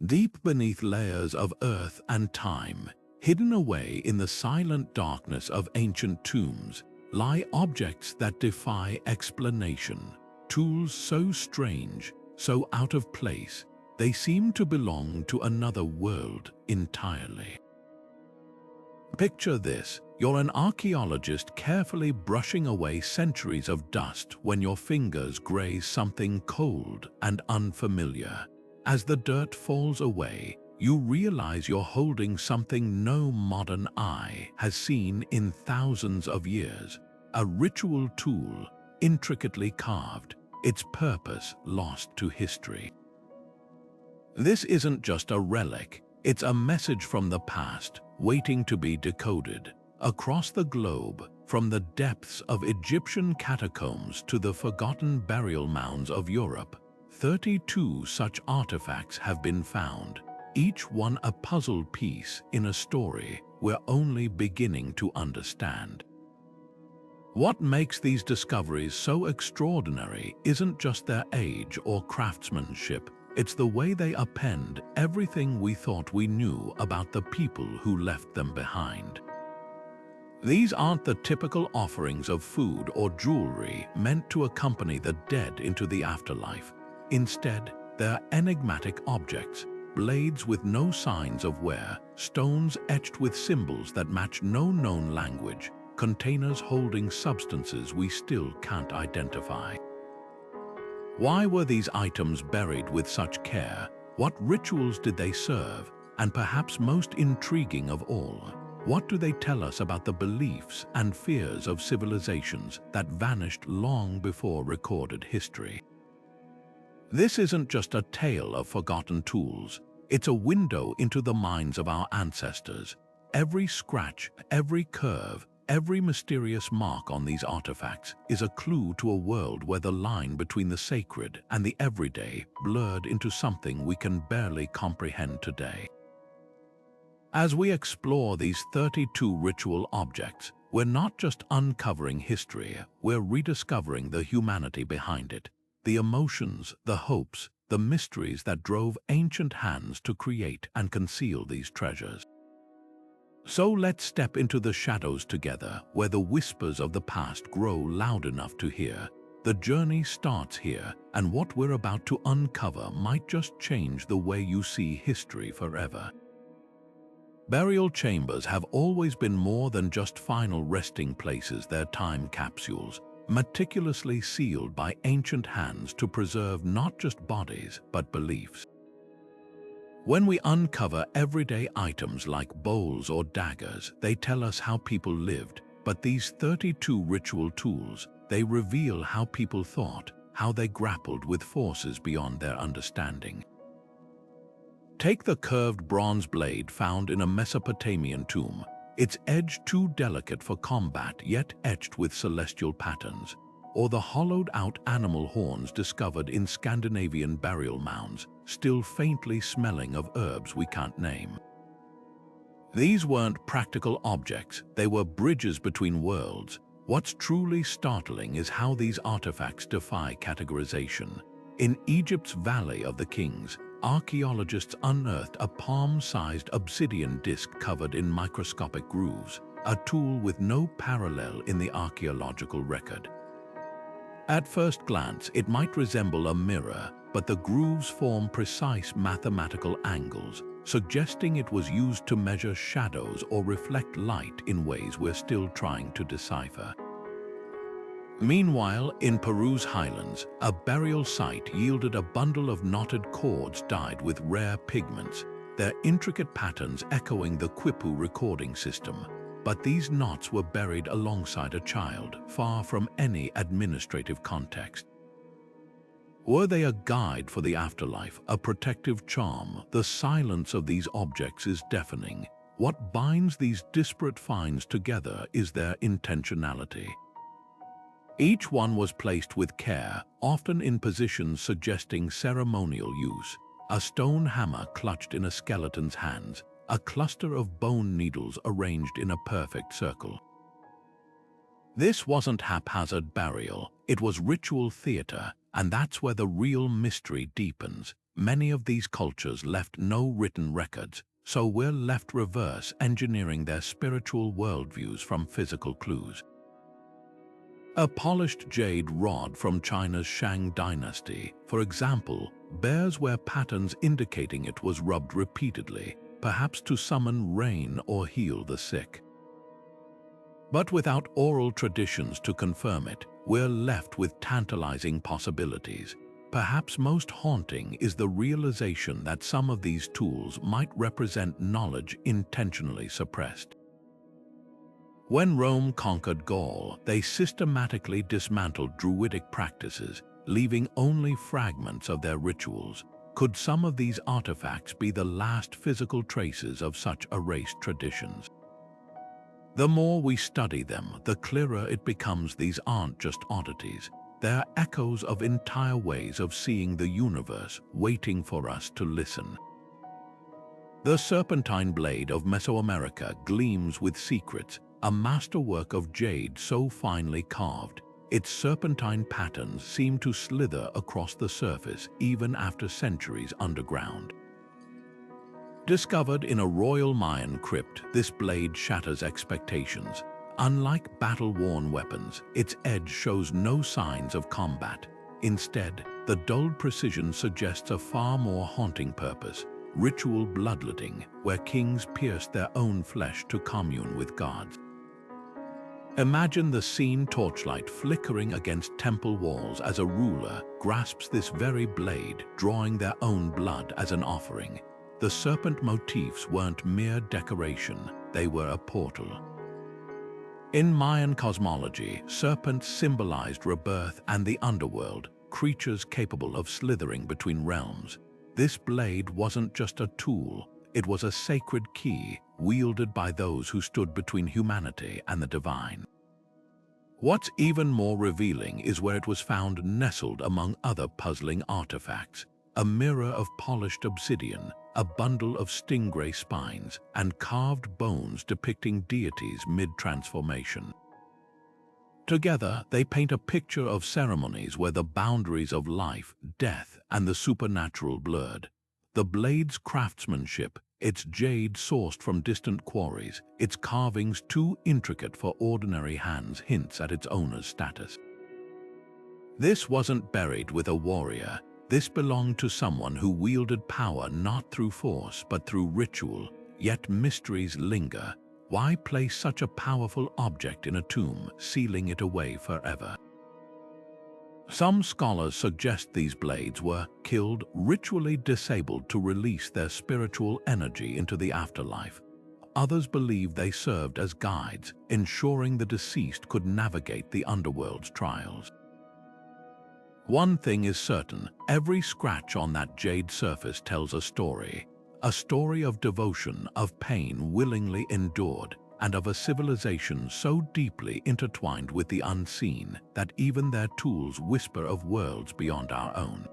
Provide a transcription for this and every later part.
Deep beneath layers of earth and time, hidden away in the silent darkness of ancient tombs, lie objects that defy explanation, tools so strange, so out of place, they seem to belong to another world entirely. Picture this: you're an archaeologist carefully brushing away centuries of dust when your fingers graze something cold and unfamiliar. As the dirt falls away, you realize you're holding something no modern eye has seen in thousands of years. A ritual tool, intricately carved, its purpose lost to history. This isn't just a relic, it's a message from the past, waiting to be decoded. Across the globe, from the depths of Egyptian catacombs to the forgotten burial mounds of Europe, 32 such artifacts have been found, each one a puzzle piece in a story we're only beginning to understand. What makes these discoveries so extraordinary isn't just their age or craftsmanship, it's the way they append everything we thought we knew about the people who left them behind. These aren't the typical offerings of food or jewelry meant to accompany the dead into the afterlife. Instead, they're enigmatic objects, blades with no signs of wear, stones etched with symbols that match no known language, containers holding substances we still can't identify. Why were these items buried with such care? What rituals did they serve? And perhaps most intriguing of all, what do they tell us about the beliefs and fears of civilizations that vanished long before recorded history? This isn't just a tale of forgotten tools, it's a window into the minds of our ancestors. Every scratch, every curve, every mysterious mark on these artifacts is a clue to a world where the line between the sacred and the everyday blurred into something we can barely comprehend today. As we explore these 32 ritual objects, we're not just uncovering history, we're rediscovering the humanity behind it. The emotions, the hopes, the mysteries that drove ancient hands to create and conceal these treasures. So let's step into the shadows together, where the whispers of the past grow loud enough to hear. The journey starts here, and what we're about to uncover might just change the way you see history forever. Burial chambers have always been more than just final resting places. They're time capsules, meticulously sealed by ancient hands to preserve not just bodies, but beliefs. When we uncover everyday items like bowls or daggers, they tell us how people lived, but these 32 ritual tools, they reveal how people thought, how they grappled with forces beyond their understanding. Take the curved bronze blade found in a Mesopotamian tomb, its edge too delicate for combat yet etched with celestial patterns, or the hollowed-out animal horns discovered in Scandinavian burial mounds, still faintly smelling of herbs we can't name. These weren't practical objects, they were bridges between worlds. What's truly startling is how these artifacts defy categorization. In Egypt's Valley of the Kings, archaeologists unearthed a palm-sized obsidian disc covered in microscopic grooves, a tool with no parallel in the archaeological record. At first glance, it might resemble a mirror, but the grooves form precise mathematical angles, suggesting it was used to measure shadows or reflect light in ways we're still trying to decipher. Meanwhile, in Peru's highlands, a burial site yielded a bundle of knotted cords dyed with rare pigments, their intricate patterns echoing the Quipu recording system. But these knots were buried alongside a child, far from any administrative context. Were they a guide for the afterlife, a protective charm? The silence of these objects is deafening. What binds these disparate finds together is their intentionality. Each one was placed with care, often in positions suggesting ceremonial use. A stone hammer clutched in a skeleton's hands, a cluster of bone needles arranged in a perfect circle. This wasn't haphazard burial, it was ritual theater, and that's where the real mystery deepens. Many of these cultures left no written records, so we're left reverse engineering their spiritual worldviews from physical clues. A polished jade rod from China's Shang Dynasty, for example, bears where patterns indicating it was rubbed repeatedly, perhaps to summon rain or heal the sick. But without oral traditions to confirm it, we're left with tantalizing possibilities. Perhaps most haunting is the realization that some of these tools might represent knowledge intentionally suppressed. When Rome conquered Gaul, they systematically dismantled Druidic practices, leaving only fragments of their rituals. Could some of these artifacts be the last physical traces of such erased traditions? The more we study them, the clearer it becomes these aren't just oddities. They're echoes of entire ways of seeing the universe, waiting for us to listen. The Serpentine blade of Mesoamerica gleams with secrets, a masterwork of jade so finely carved. Its serpentine patterns seem to slither across the surface even after centuries underground. Discovered in a royal Mayan crypt, this blade shatters expectations. Unlike battle-worn weapons, its edge shows no signs of combat. Instead, the dulled precision suggests a far more haunting purpose: ritual bloodletting, where kings pierced their own flesh to commune with gods. Imagine the scene: torchlight flickering against temple walls as a ruler grasps this very blade, drawing their own blood as an offering. The serpent motifs weren't mere decoration, they were a portal. In Mayan cosmology, serpents symbolized rebirth and the underworld, creatures capable of slithering between realms. This blade wasn't just a tool, it was a sacred key, wielded by those who stood between humanity and the divine. What's even more revealing is where it was found nestled among other puzzling artifacts: a mirror of polished obsidian, a bundle of stingray spines, and carved bones depicting deities mid-transformation. Together, they paint a picture of ceremonies where the boundaries of life, death, and the supernatural blurred. The blade's craftsmanship, its jade sourced from distant quarries, its carvings too intricate for ordinary hands, hints at its owner's status. This wasn't buried with a warrior. This belonged to someone who wielded power not through force but through ritual, yet mysteries linger. Why place such a powerful object in a tomb, sealing it away forever? Some scholars suggest these blades were killed, ritually disabled to release their spiritual energy into the afterlife. Others believe they served as guides, ensuring the deceased could navigate the underworld's trials. One thing is certain: every scratch on that jade surface tells a story of devotion, of pain willingly endured, and of a civilization so deeply intertwined with the unseen that even their tools whisper of worlds beyond our own.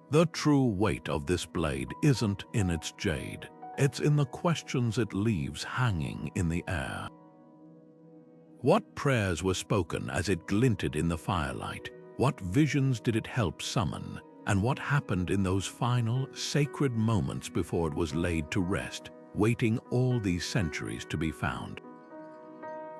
The true weight of this blade isn't in its jade, it's in the questions it leaves hanging in the air. What prayers were spoken as it glinted in the firelight? What visions did it help summon? And what happened in those final, sacred moments before it was laid to rest, waiting all these centuries to be found?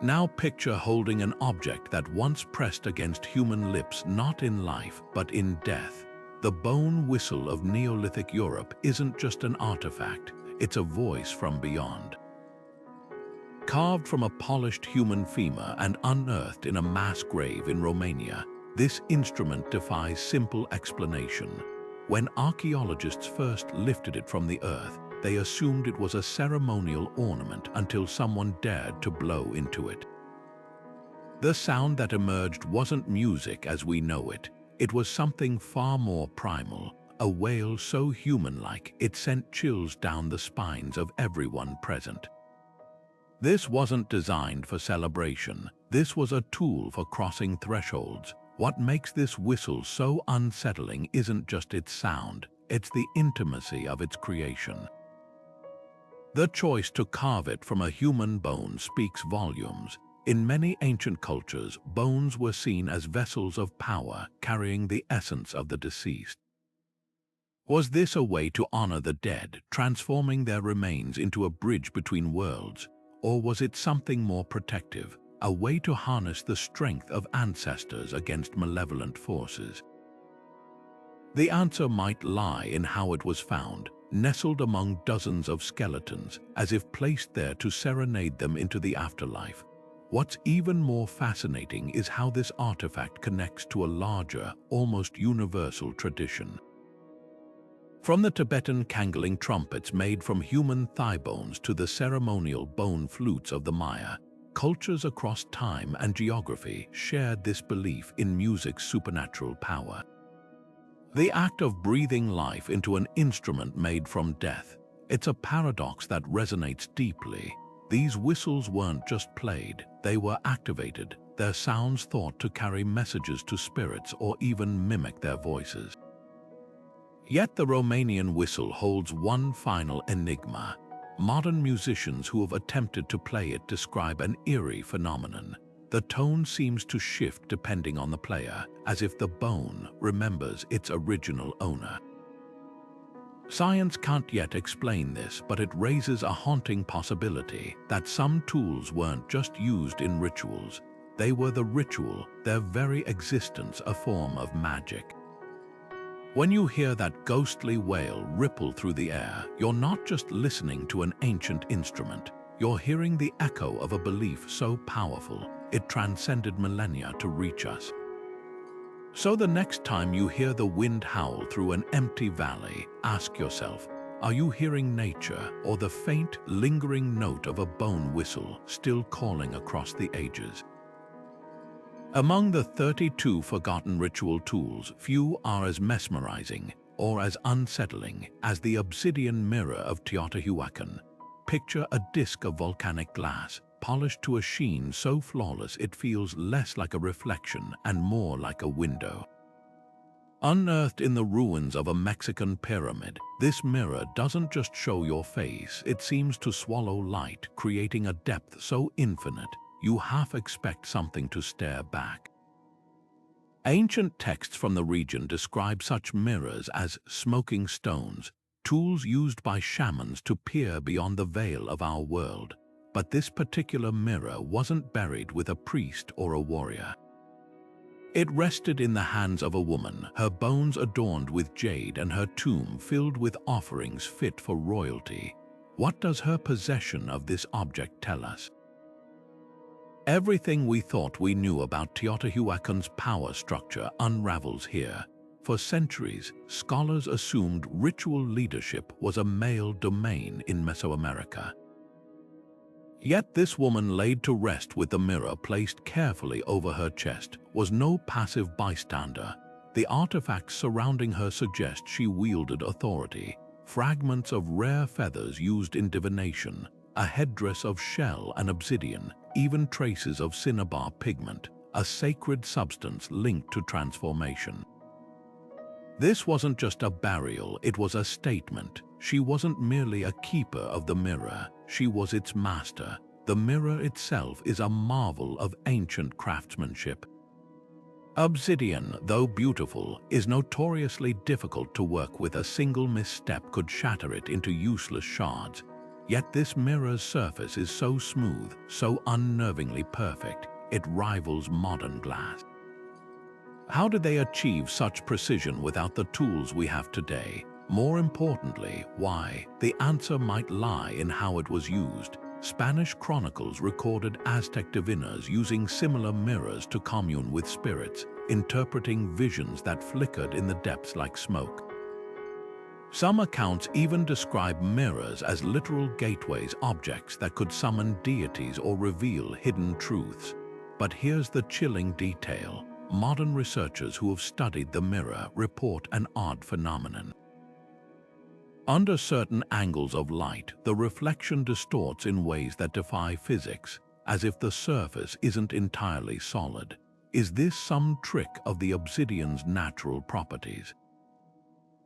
Now picture holding an object that once pressed against human lips, not in life, but in death. The bone whistle of Neolithic Europe isn't just an artifact, it's a voice from beyond. Carved from a polished human femur and unearthed in a mass grave in Romania, this instrument defies simple explanation. When archaeologists first lifted it from the earth, they assumed it was a ceremonial ornament until someone dared to blow into it. The sound that emerged wasn't music as we know it. It was something far more primal, a wail so human-like it sent chills down the spines of everyone present. This wasn't designed for celebration. This was a tool for crossing thresholds. What makes this whistle so unsettling isn't just its sound, it's the intimacy of its creation. The choice to carve it from a human bone speaks volumes. In many ancient cultures, bones were seen as vessels of power, carrying the essence of the deceased. Was this a way to honor the dead, transforming their remains into a bridge between worlds? Or was it something more protective, a way to harness the strength of ancestors against malevolent forces? The answer might lie in how it was found, nestled among dozens of skeletons, as if placed there to serenade them into the afterlife. What's even more fascinating is how this artifact connects to a larger, almost universal tradition. From the Tibetan cangling trumpets made from human thigh bones to the ceremonial bone flutes of the Maya, cultures across time and geography shared this belief in music's supernatural power. The act of breathing life into an instrument made from death, it's a paradox that resonates deeply. These whistles weren't just played, they were activated, their sounds thought to carry messages to spirits or even mimic their voices. Yet the Romanian whistle holds one final enigma. Modern musicians who have attempted to play it describe an eerie phenomenon. The tone seems to shift depending on the player, as if the bone remembers its original owner. Science can't yet explain this, but it raises a haunting possibility that some tools weren't just used in rituals. They were the ritual, their very existence a form of magic. When you hear that ghostly wail ripple through the air, you're not just listening to an ancient instrument. You're hearing the echo of a belief so powerful, it transcended millennia to reach us. So the next time you hear the wind howl through an empty valley, ask yourself, are you hearing nature or the faint, lingering note of a bone whistle still calling across the ages? Among the 32 forgotten ritual tools, few are as mesmerizing or as unsettling as the obsidian mirror of Teotihuacan. Picture a disk of volcanic glass, polished to a sheen so flawless it feels less like a reflection and more like a window. Unearthed in the ruins of a Mexican pyramid, this mirror doesn't just show your face, it seems to swallow light, creating a depth so infinite you half expect something to stare back. Ancient texts from the region describe such mirrors as smoking stones, tools used by shamans to peer beyond the veil of our world. But this particular mirror wasn't buried with a priest or a warrior. It rested in the hands of a woman, her bones adorned with jade and her tomb filled with offerings fit for royalty. What does her possession of this object tell us? Everything we thought we knew about Teotihuacan's power structure unravels here. For centuries, scholars assumed ritual leadership was a male domain in Mesoamerica. Yet this woman laid to rest with the mirror placed carefully over her chest was no passive bystander. The artifacts surrounding her suggest she wielded authority. Fragments of rare feathers used in divination, a headdress of shell and obsidian, even traces of cinnabar pigment, a sacred substance linked to transformation. This wasn't just a burial, it was a statement. She wasn't merely a keeper of the mirror, she was its master. The mirror itself is a marvel of ancient craftsmanship. Obsidian, though beautiful, is notoriously difficult to work with. A single misstep could shatter it into useless shards. Yet this mirror's surface is so smooth, so unnervingly perfect, it rivals modern glass. How did they achieve such precision without the tools we have today? More importantly, why? The answer might lie in how it was used. Spanish chronicles recorded Aztec diviners using similar mirrors to commune with spirits, interpreting visions that flickered in the depths like smoke. Some accounts even describe mirrors as literal gateways, objects that could summon deities or reveal hidden truths. But here's the chilling detail. Modern researchers who have studied the mirror report an odd phenomenon. Under certain angles of light, the reflection distorts in ways that defy physics, as if the surface isn't entirely solid. Is this some trick of the obsidian's natural properties?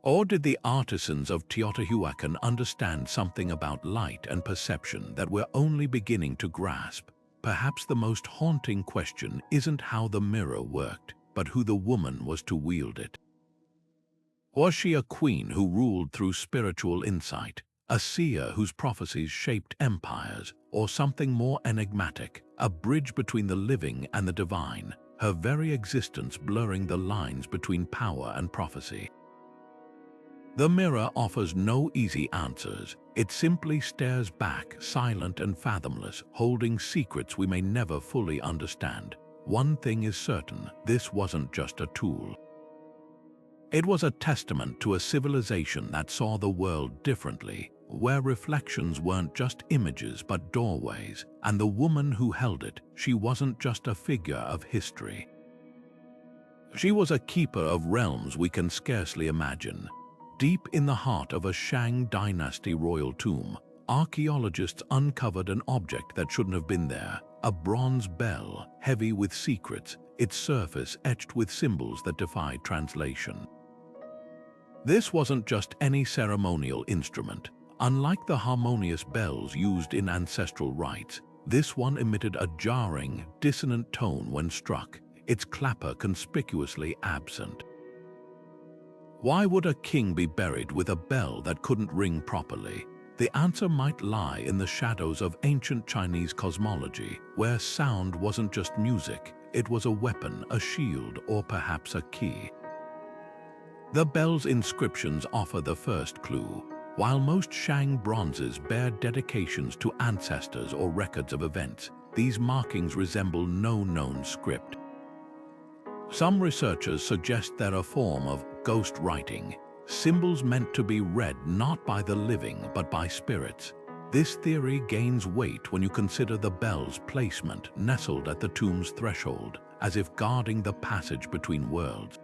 Or did the artisans of Teotihuacan understand something about light and perception that we're only beginning to grasp? Perhaps the most haunting question isn't how the mirror worked, but who the woman was to wield it. Was she a queen who ruled through spiritual insight, a seer whose prophecies shaped empires, or something more enigmatic, a bridge between the living and the divine, her very existence blurring the lines between power and prophecy? The mirror offers no easy answers. It simply stares back, silent and fathomless, holding secrets we may never fully understand. One thing is certain, this wasn't just a tool. It was a testament to a civilization that saw the world differently, where reflections weren't just images but doorways, and the woman who held it, she wasn't just a figure of history. She was a keeper of realms we can scarcely imagine. Deep in the heart of a Shang Dynasty royal tomb, archaeologists uncovered an object that shouldn't have been there, a bronze bell, heavy with secrets, its surface etched with symbols that defied translation. This wasn't just any ceremonial instrument. Unlike the harmonious bells used in ancestral rites, this one emitted a jarring, dissonant tone when struck, its clapper conspicuously absent. Why would a king be buried with a bell that couldn't ring properly? The answer might lie in the shadows of ancient Chinese cosmology, where sound wasn't just music, it was a weapon, a shield, or perhaps a key. The bell's inscriptions offer the first clue. While most Shang bronzes bear dedications to ancestors or records of events, these markings resemble no known script. Some researchers suggest they're a form of ghost writing, symbols meant to be read not by the living but by spirits. This theory gains weight when you consider the bell's placement nestled at the tomb's threshold, as if guarding the passage between worlds.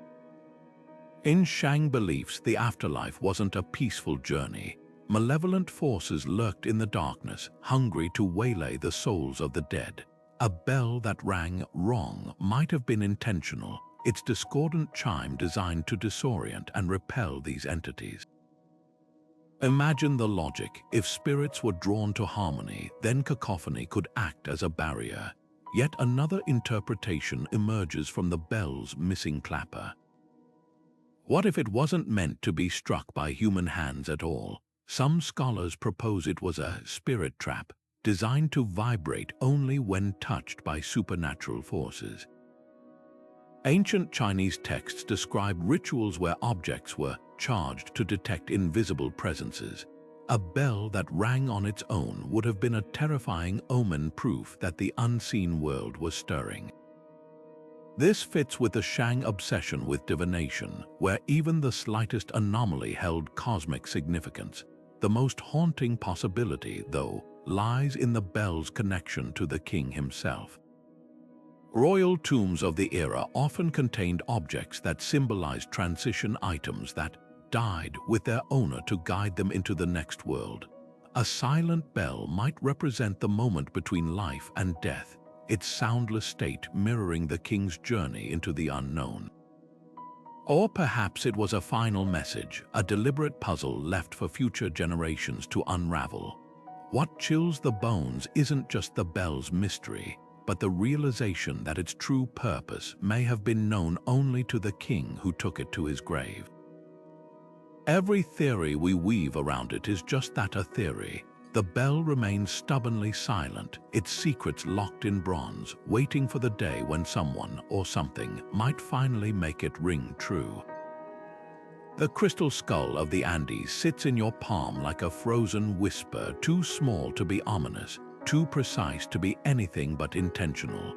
In Shang beliefs, the afterlife wasn't a peaceful journey. Malevolent forces lurked in the darkness, hungry to waylay the souls of the dead. A bell that rang wrong might have been intentional, its discordant chime designed to disorient and repel these entities. Imagine the logic. If spirits were drawn to harmony, then cacophony could act as a barrier. Yet another interpretation emerges from the bell's missing clapper. What if it wasn't meant to be struck by human hands at all? Some scholars propose it was a spirit trap, designed to vibrate only when touched by supernatural forces. Ancient Chinese texts describe rituals where objects were charged to detect invisible presences. A bell that rang on its own would have been a terrifying omen, proof that the unseen world was stirring. This fits with the Shang obsession with divination, where even the slightest anomaly held cosmic significance. The most haunting possibility, though, lies in the bell's connection to the king himself. Royal tombs of the era often contained objects that symbolized transition, items that died with their owner to guide them into the next world. A silent bell might represent the moment between life and death, its soundless state mirroring the king's journey into the unknown. Or perhaps it was a final message, a deliberate puzzle left for future generations to unravel. What chills the bones isn't just the bell's mystery, but the realization that its true purpose may have been known only to the king who took it to his grave. Every theory we weave around it is just that, a theory. The bell remains stubbornly silent, its secrets locked in bronze, waiting for the day when someone or something might finally make it ring true. The crystal skull of the Andes sits in your palm like a frozen whisper, too small to be ominous, too precise to be anything but intentional.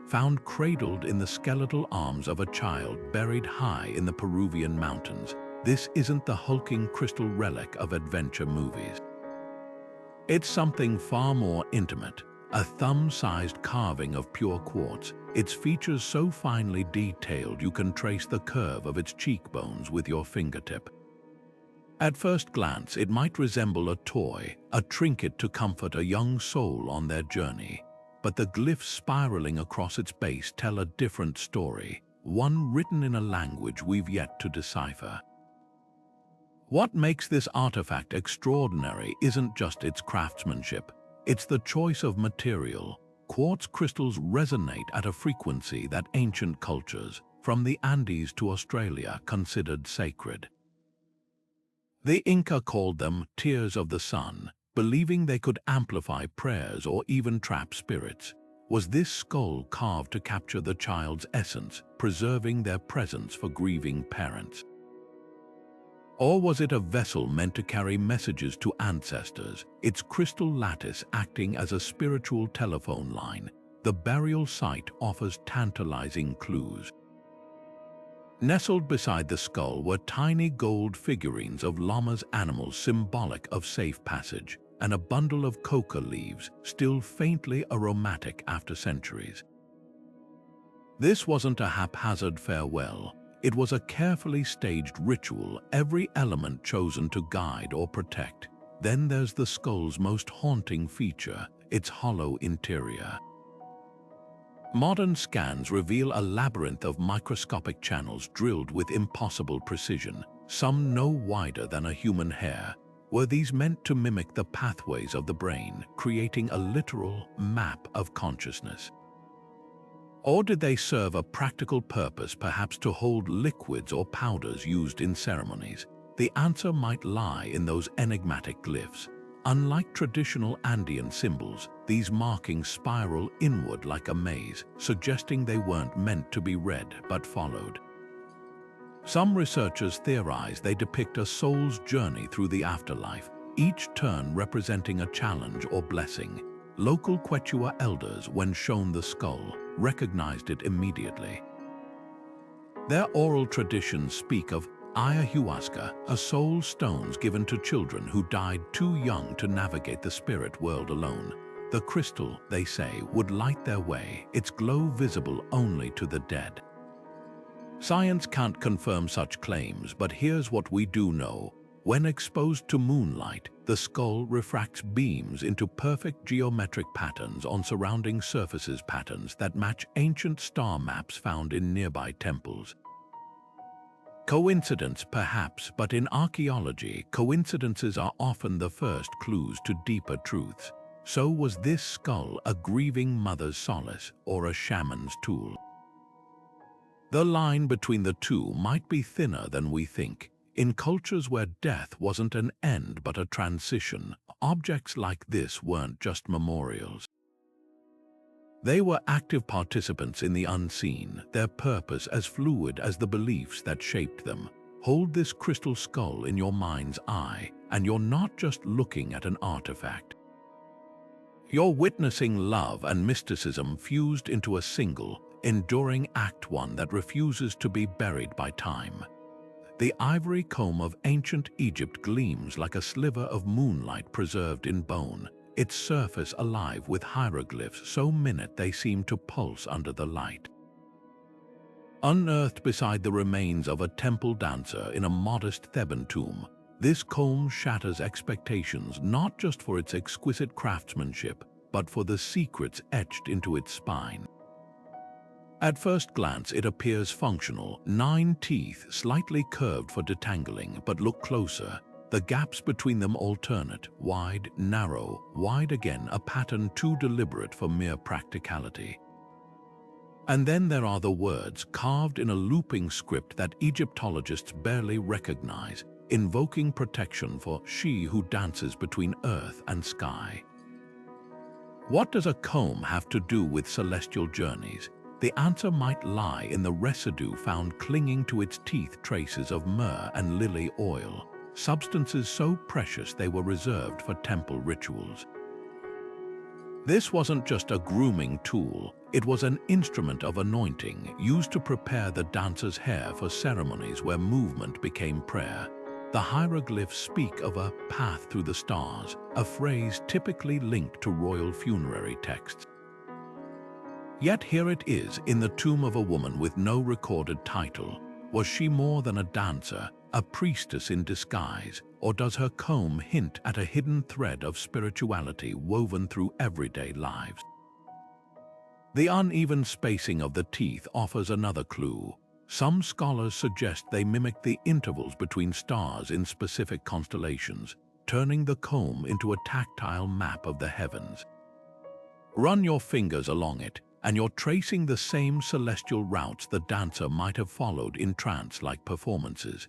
Found cradled in the skeletal arms of a child buried high in the Peruvian mountains, this isn't the hulking crystal relic of adventure movies. It's something far more intimate, a thumb-sized carving of pure quartz, its features so finely detailed you can trace the curve of its cheekbones with your fingertip. At first glance, it might resemble a toy, a trinket to comfort a young soul on their journey. But the glyphs spiraling across its base tell a different story, one written in a language we've yet to decipher. What makes this artifact extraordinary isn't just its craftsmanship, it's the choice of material. Quartz crystals resonate at a frequency that ancient cultures, from the Andes to Australia, considered sacred. The Inca called them tears of the sun, believing they could amplify prayers or even trap spirits. Was this skull carved to capture the child's essence, preserving their presence for grieving parents? Or was it a vessel meant to carry messages to ancestors, its crystal lattice acting as a spiritual telephone line? The burial site offers tantalizing clues. Nestled beside the skull were tiny gold figurines of llamas, animals symbolic of safe passage, and a bundle of coca leaves, still faintly aromatic after centuries. This wasn't a haphazard farewell. It was a carefully staged ritual, every element chosen to guide or protect. Then there's the skull's most haunting feature, its hollow interior. Modern scans reveal a labyrinth of microscopic channels drilled with impossible precision, some no wider than a human hair. Were these meant to mimic the pathways of the brain, creating a literal map of consciousness? Or did they serve a practical purpose, perhaps to hold liquids or powders used in ceremonies? The answer might lie in those enigmatic glyphs. Unlike traditional Andean symbols, these markings spiral inward like a maze, suggesting they weren't meant to be read but followed. Some researchers theorize they depict a soul's journey through the afterlife, each turn representing a challenge or blessing. Local Quechua elders, when shown the skull, recognized it immediately. Their oral traditions speak of ayahuasca, a soul stones given to children who died too young to navigate the spirit world alone. The crystal, they say, would light their way, its glow visible only to the dead. Science can't confirm such claims, but here's what we do know. When exposed to moonlight, the skull refracts beams into perfect geometric patterns on surrounding surfaces, patterns that match ancient star maps found in nearby temples. Coincidence, perhaps, but in archaeology, coincidences are often the first clues to deeper truths. So was this skull a grieving mother's solace or a shaman's tool? The line between the two might be thinner than we think. In cultures where death wasn't an end but a transition, objects like this weren't just memorials. They were active participants in the unseen, their purpose as fluid as the beliefs that shaped them. Hold this crystal skull in your mind's eye, and you're not just looking at an artifact. You're witnessing love and mysticism fused into a single, enduring act, one that refuses to be buried by time. The ivory comb of ancient Egypt gleams like a sliver of moonlight preserved in bone, its surface alive with hieroglyphs so minute they seem to pulse under the light. Unearthed beside the remains of a temple dancer in a modest Theban tomb, this comb shatters expectations not just for its exquisite craftsmanship, but for the secrets etched into its spine. At first glance, it appears functional, 9 teeth slightly curved for detangling, but look closer. The gaps between them alternate, wide, narrow, wide again, a pattern too deliberate for mere practicality. And then there are the words carved in a looping script that Egyptologists barely recognize, invoking protection for she who dances between earth and sky. What does a comb have to do with celestial journeys? The answer might lie in the residue found clinging to its teeth, traces of myrrh and lily oil, substances so precious they were reserved for temple rituals. This wasn't just a grooming tool, it was an instrument of anointing used to prepare the dancer's hair for ceremonies where movement became prayer. The hieroglyphs speak of a path through the stars, a phrase typically linked to royal funerary texts. Yet here it is in the tomb of a woman with no recorded title. Was she more than a dancer, a priestess in disguise, or does her comb hint at a hidden thread of spirituality woven through everyday lives? The uneven spacing of the teeth offers another clue. Some scholars suggest they mimic the intervals between stars in specific constellations, turning the comb into a tactile map of the heavens. Run your fingers along it, and you're tracing the same celestial routes the dancer might have followed in trance-like performances.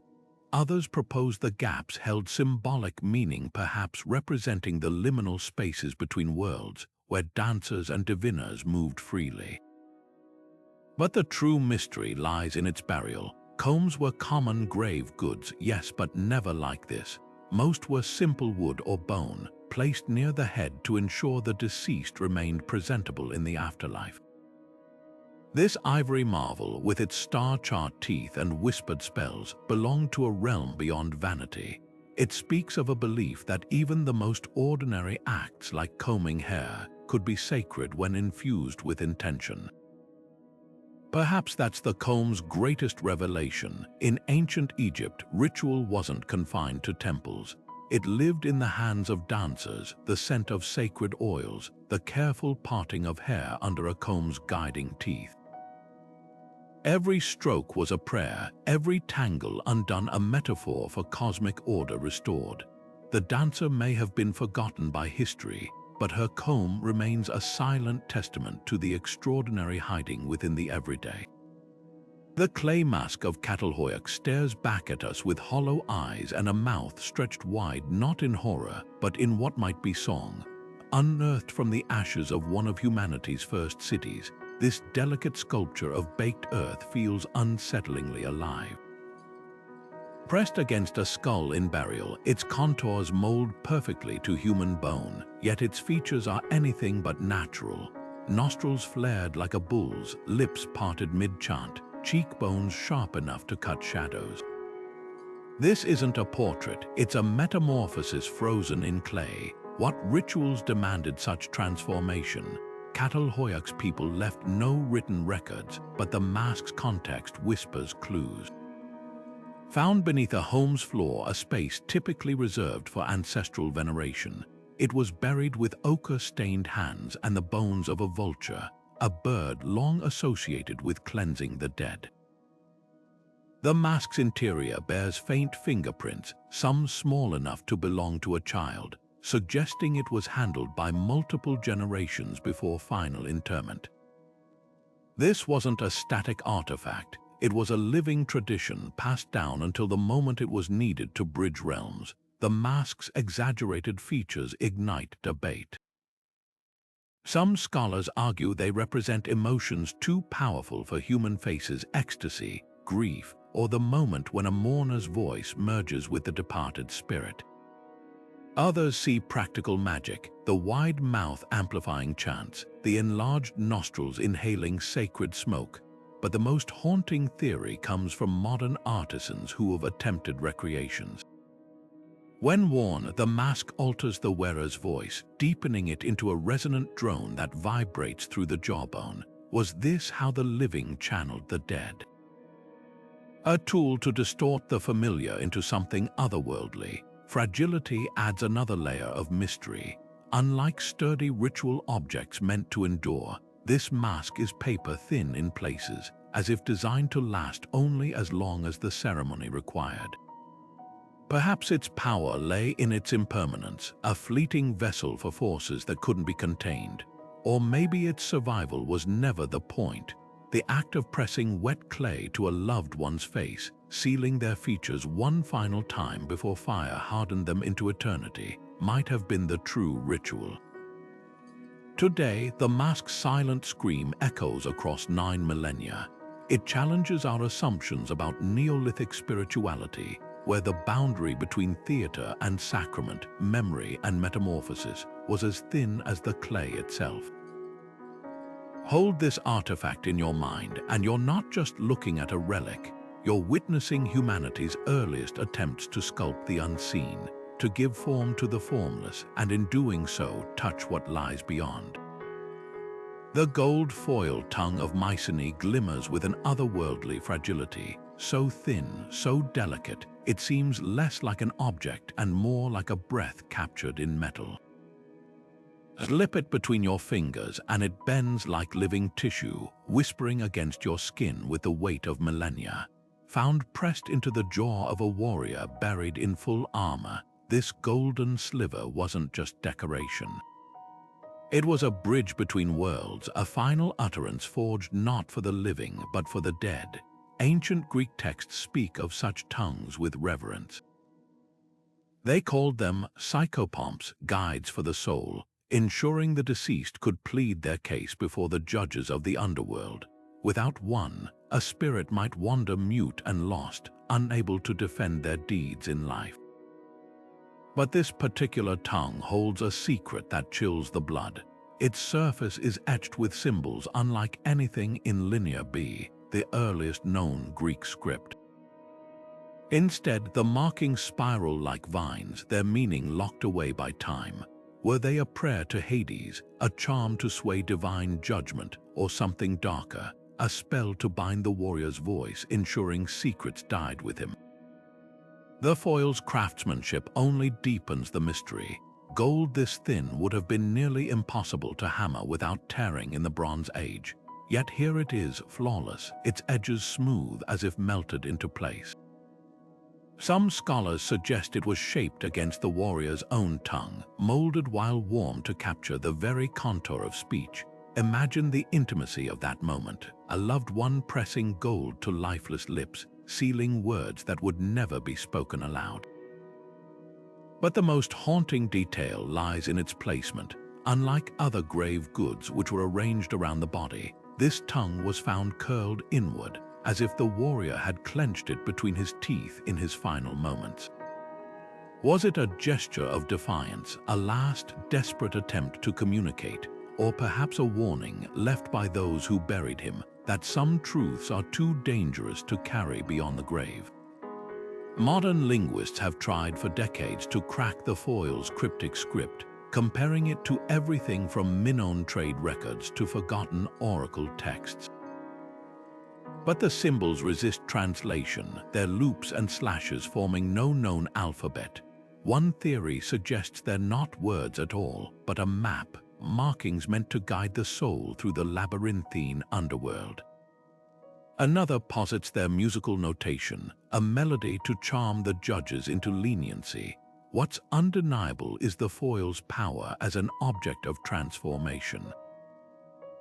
Others proposed the gaps held symbolic meaning, perhaps representing the liminal spaces between worlds where dancers and diviners moved freely. But the true mystery lies in its burial. Combs were common grave goods, yes, but never like this. Most were simple wood or bone, placed near the head to ensure the deceased remained presentable in the afterlife. This ivory marvel, with its star-chart teeth and whispered spells, belonged to a realm beyond vanity. It speaks of a belief that even the most ordinary acts like combing hair could be sacred when infused with intention. Perhaps that's the comb's greatest revelation. In ancient Egypt, ritual wasn't confined to temples. It lived in the hands of dancers, the scent of sacred oils, the careful parting of hair under a comb's guiding teeth. Every stroke was a prayer, every tangle undone a metaphor for cosmic order restored. The dancer may have been forgotten by history, but her comb remains a silent testament to the extraordinary hiding within the everyday. The clay mask of Kattelhoek stares back at us with hollow eyes and a mouth stretched wide, not in horror, but in what might be song. Unearthed from the ashes of one of humanity's first cities, this delicate sculpture of baked earth feels unsettlingly alive. Pressed against a skull in burial, its contours mold perfectly to human bone, yet its features are anything but natural. Nostrils flared like a bull's, lips parted mid-chant, cheekbones sharp enough to cut shadows. This isn't a portrait, it's a metamorphosis frozen in clay. What rituals demanded such transformation? Kattelhoek's people left no written records, but the mask's context whispers clues. Found beneath a home's floor, a space typically reserved for ancestral veneration, it was buried with ochre-stained hands and the bones of a vulture, a bird long associated with cleansing the dead. The mask's interior bears faint fingerprints, some small enough to belong to a child, suggesting it was handled by multiple generations before final interment. This wasn't a static artifact. It was a living tradition passed down until the moment it was needed to bridge realms. The mask's exaggerated features ignite debate. Some scholars argue they represent emotions too powerful for human faces: ecstasy, grief, or the moment when a mourner's voice merges with the departed spirit. Others see practical magic, the wide mouth amplifying chants, the enlarged nostrils inhaling sacred smoke. But the most haunting theory comes from modern artisans who have attempted recreations. When worn, the mask alters the wearer's voice, deepening it into a resonant drone that vibrates through the jawbone. Was this how the living channeled the dead? A tool to distort the familiar into something otherworldly. Fragility adds another layer of mystery. Unlike sturdy ritual objects meant to endure, this mask is paper-thin in places, as if designed to last only as long as the ceremony required. Perhaps its power lay in its impermanence, a fleeting vessel for forces that couldn't be contained. Or maybe its survival was never the point. The act of pressing wet clay to a loved one's face, sealing their features one final time before fire hardened them into eternity, might have been the true ritual. Today, the mask's silent scream echoes across 9 millennia. It challenges our assumptions about Neolithic spirituality, where the boundary between theater and sacrament, memory and metamorphosis, was as thin as the clay itself. Hold this artifact in your mind, and you're not just looking at a relic, you're witnessing humanity's earliest attempts to sculpt the unseen, to give form to the formless, and in doing so, touch what lies beyond. The gold foil tongue of Mycenae glimmers with an otherworldly fragility, so thin, so delicate, it seems less like an object and more like a breath captured in metal. Slip it between your fingers and it bends like living tissue, whispering against your skin with the weight of millennia. Found pressed into the jaw of a warrior buried in full armor, this golden sliver wasn't just decoration. It was a bridge between worlds, a final utterance forged not for the living but for the dead. ancient Greek texts speak of such tongues with reverence. They called them psychopomps, guides for the soul, ensuring the deceased could plead their case before the judges of the underworld. Without one, a spirit might wander mute and lost, unable to defend their deeds in life. But this particular tongue holds a secret that chills the blood. Its surface is etched with symbols unlike anything in Linear B, the earliest known Greek script. Instead, the markings spiral like vines, their meaning locked away by time. Were they a prayer to Hades, a charm to sway divine judgment, or something darker, a spell to bind the warrior's voice, ensuring secrets died with him? The foil's craftsmanship only deepens the mystery. Gold this thin would have been nearly impossible to hammer without tearing in the Bronze Age. Yet here it is, flawless, its edges smooth as if melted into place. Some scholars suggest it was shaped against the warrior's own tongue, molded while warm to capture the very contour of speech. Imagine the intimacy of that moment, a loved one pressing gold to lifeless lips, sealing words that would never be spoken aloud. But the most haunting detail lies in its placement. Unlike other grave goods which were arranged around the body, this tongue was found curled inward, as if the warrior had clenched it between his teeth in his final moments. Was it a gesture of defiance, a last desperate attempt to communicate, or perhaps a warning left by those who buried him that some truths are too dangerous to carry beyond the grave? Modern linguists have tried for decades to crack the foil's cryptic script, comparing it to everything from Minoan trade records to forgotten oracle texts. But the symbols resist translation, their loops and slashes forming no known alphabet. One theory suggests they're not words at all, but a map, markings meant to guide the soul through the labyrinthine underworld. Another posits their musical notation, a melody to charm the judges into leniency. What's undeniable is the foil's power as an object of transformation.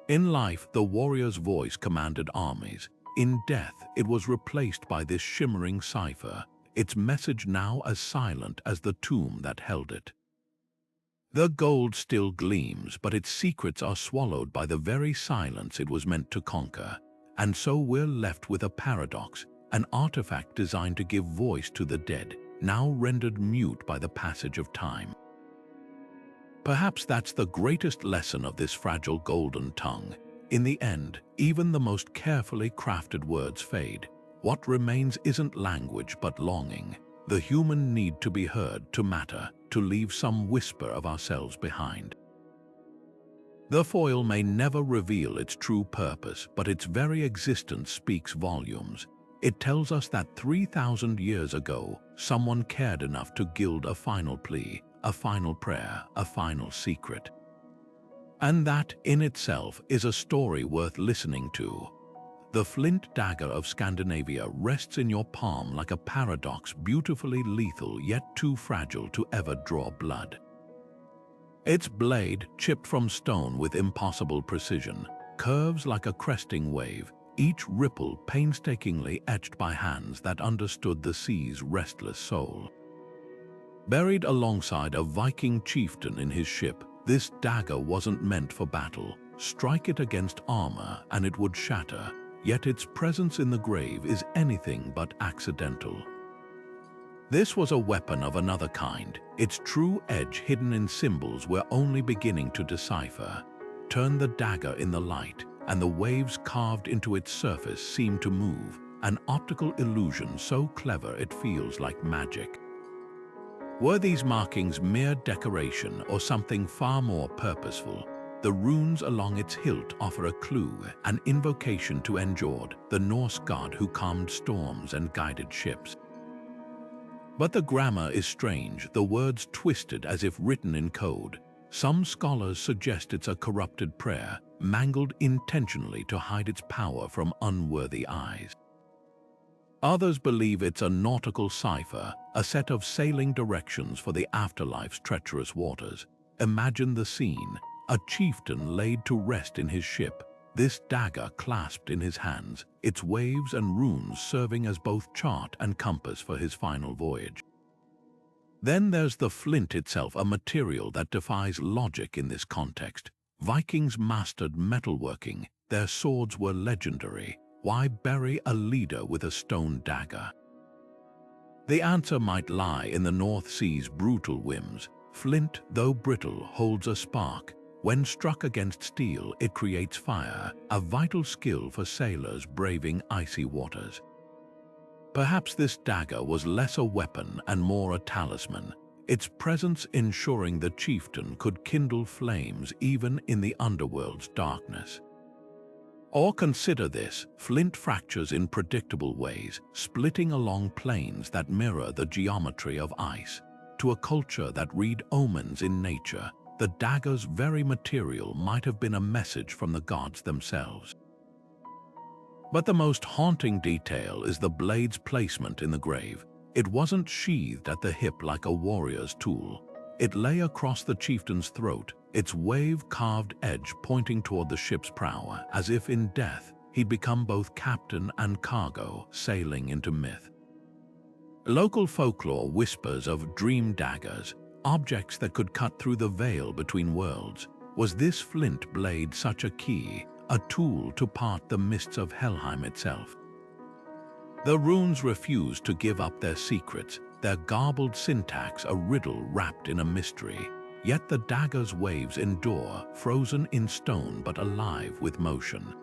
In life, the warrior's voice commanded armies. In death, it was replaced by this shimmering cipher, its message now as silent as the tomb that held it. The gold still gleams, but its secrets are swallowed by the very silence it was meant to conquer. And so we're left with a paradox, an artifact designed to give voice to the dead, now rendered mute by the passage of time. Perhaps that's the greatest lesson of this fragile golden tongue. In the end, even the most carefully crafted words fade. What remains isn't language but longing, the human need to be heard, to matter, to leave some whisper of ourselves behind. The foil may never reveal its true purpose, but its very existence speaks volumes. It tells us that 3,000 years ago, someone cared enough to gild a final plea, a final prayer, a final secret. And that, in itself, is a story worth listening to. The Flint dagger of Scandinavia rests in your palm like a paradox, beautifully lethal yet too fragile to ever draw blood. Its blade, chipped from stone with impossible precision, curves like a cresting wave, each ripple painstakingly etched by hands that understood the sea's restless soul. Buried alongside a Viking chieftain in his ship, this dagger wasn't meant for battle. Strike it against armor and it would shatter, yet its presence in the grave is anything but accidental. This was a weapon of another kind, its true edge hidden in symbols we're only beginning to decipher. Turn the dagger in the light, and the waves carved into its surface seem to move, an optical illusion so clever it feels like magic. Were these markings mere decoration or something far more purposeful? The runes along its hilt offer a clue, an invocation to Njord, the Norse god who calmed storms and guided ships. But the grammar is strange, the words twisted as if written in code. Some scholars suggest it's a corrupted prayer, mangled intentionally to hide its power from unworthy eyes. Others believe it's a nautical cipher, a set of sailing directions for the afterlife's treacherous waters. Imagine the scene, a chieftain laid to rest in his ship, this dagger clasped in his hands, its waves and runes serving as both chart and compass for his final voyage. Then there's the flint itself, a material that defies logic in this context. Vikings mastered metalworking, their swords were legendary. Why bury a leader with a stone dagger? The answer might lie in the North Sea's brutal whims. Flint, though brittle, holds a spark. When struck against steel, it creates fire, a vital skill for sailors braving icy waters. Perhaps this dagger was less a weapon and more a talisman, its presence ensuring the chieftain could kindle flames even in the underworld's darkness. Or consider this: flint fractures in predictable ways, splitting along plains that mirror the geometry of ice. To a culture that read omens in nature, the dagger's very material might have been a message from the gods themselves. But the most haunting detail is the blade's placement in the grave. It wasn't sheathed at the hip like a warrior's tool. It lay across the chieftain's throat, its wave-carved edge pointing toward the ship's prow, as if in death he'd become both captain and cargo, sailing into myth. Local folklore whispers of dream daggers, objects that could cut through the veil between worlds. Was this flint blade such a key, a tool to part the mists of Helheim itself? The runes refuse to give up their secrets, their garbled syntax a riddle wrapped in a mystery. Yet the dagger's waves endure, frozen in stone but alive with motion.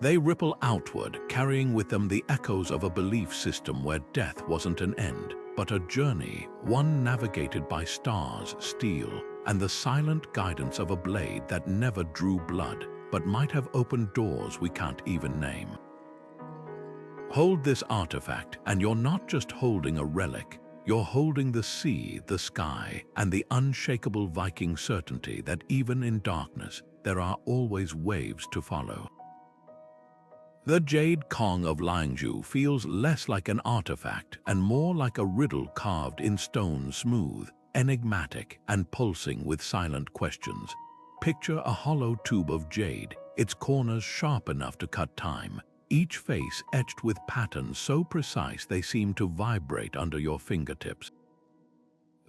They ripple outward, carrying with them the echoes of a belief system where death wasn't an end, but a journey, one navigated by stars, steel, and the silent guidance of a blade that never drew blood, but might have opened doors we can't even name. Hold this artifact, and you're not just holding a relic, you're holding the sea, the sky, and the unshakable Viking certainty that even in darkness, there are always waves to follow. The Jade Kong of Lyingju feels less like an artifact and more like a riddle carved in stone, smooth, enigmatic, and pulsing with silent questions. Picture a hollow tube of jade, its corners sharp enough to cut time, each face etched with patterns so precise they seem to vibrate under your fingertips.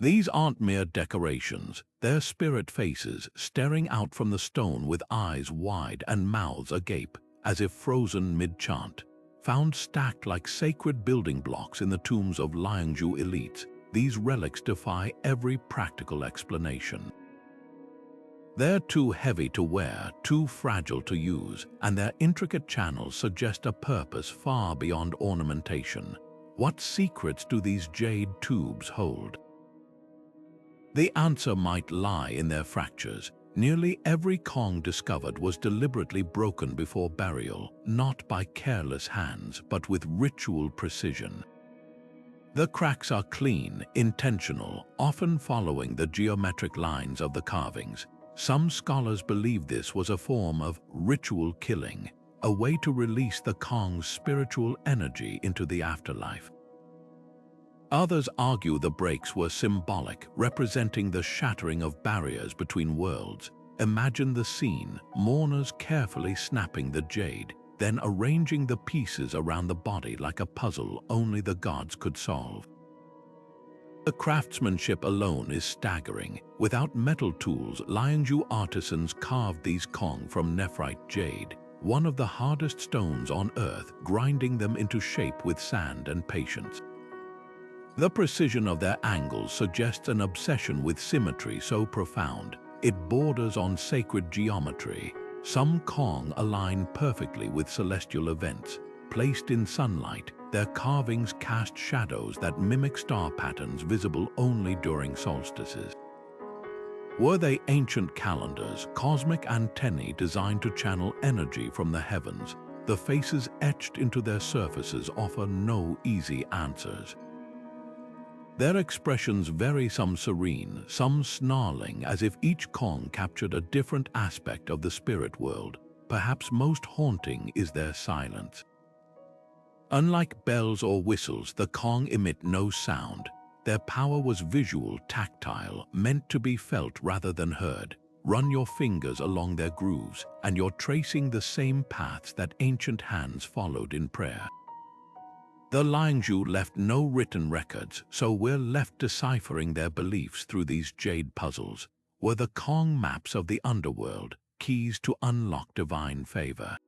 These aren't mere decorations, they're spirit faces staring out from the stone with eyes wide and mouths agape, as if frozen mid-chant. Found stacked like sacred building blocks in the tombs of Lyingju elites, these relics defy every practical explanation. They're too heavy to wear, too fragile to use, and their intricate channels suggest a purpose far beyond ornamentation. What secrets do these jade tubes hold? The answer might lie in their fractures. Nearly every Kong discovered was deliberately broken before burial, not by careless hands, but with ritual precision. The cracks are clean, intentional, often following the geometric lines of the carvings. Some scholars believe this was a form of ritual killing, a way to release the Kong's spiritual energy into the afterlife. Others argue the breaks were symbolic, representing the shattering of barriers between worlds. Imagine the scene, mourners carefully snapping the jade, then arranging the pieces around the body like a puzzle only the gods could solve. The craftsmanship alone is staggering. Without metal tools, Lyingju artisans carved these Kong from nephrite jade, one of the hardest stones on earth, grinding them into shape with sand and patience. The precision of their angles suggests an obsession with symmetry so profound, it borders on sacred geometry. Some Kong align perfectly with celestial events. Placed in sunlight, their carvings cast shadows that mimic star patterns visible only during solstices. Were they ancient calendars, cosmic antennae designed to channel energy from the heavens? The faces etched into their surfaces offer no easy answers. Their expressions vary, some serene, some snarling, as if each Kong captured a different aspect of the spirit world. Perhaps most haunting is their silence. Unlike bells or whistles, the Kong emit no sound. Their power was visual, tactile, meant to be felt rather than heard. Run your fingers along their grooves, and you're tracing the same paths that ancient hands followed in prayer. The Lyingju left no written records, so we're left deciphering their beliefs through these jade puzzles. Were the Kong maps of the underworld, keys to unlock divine favor?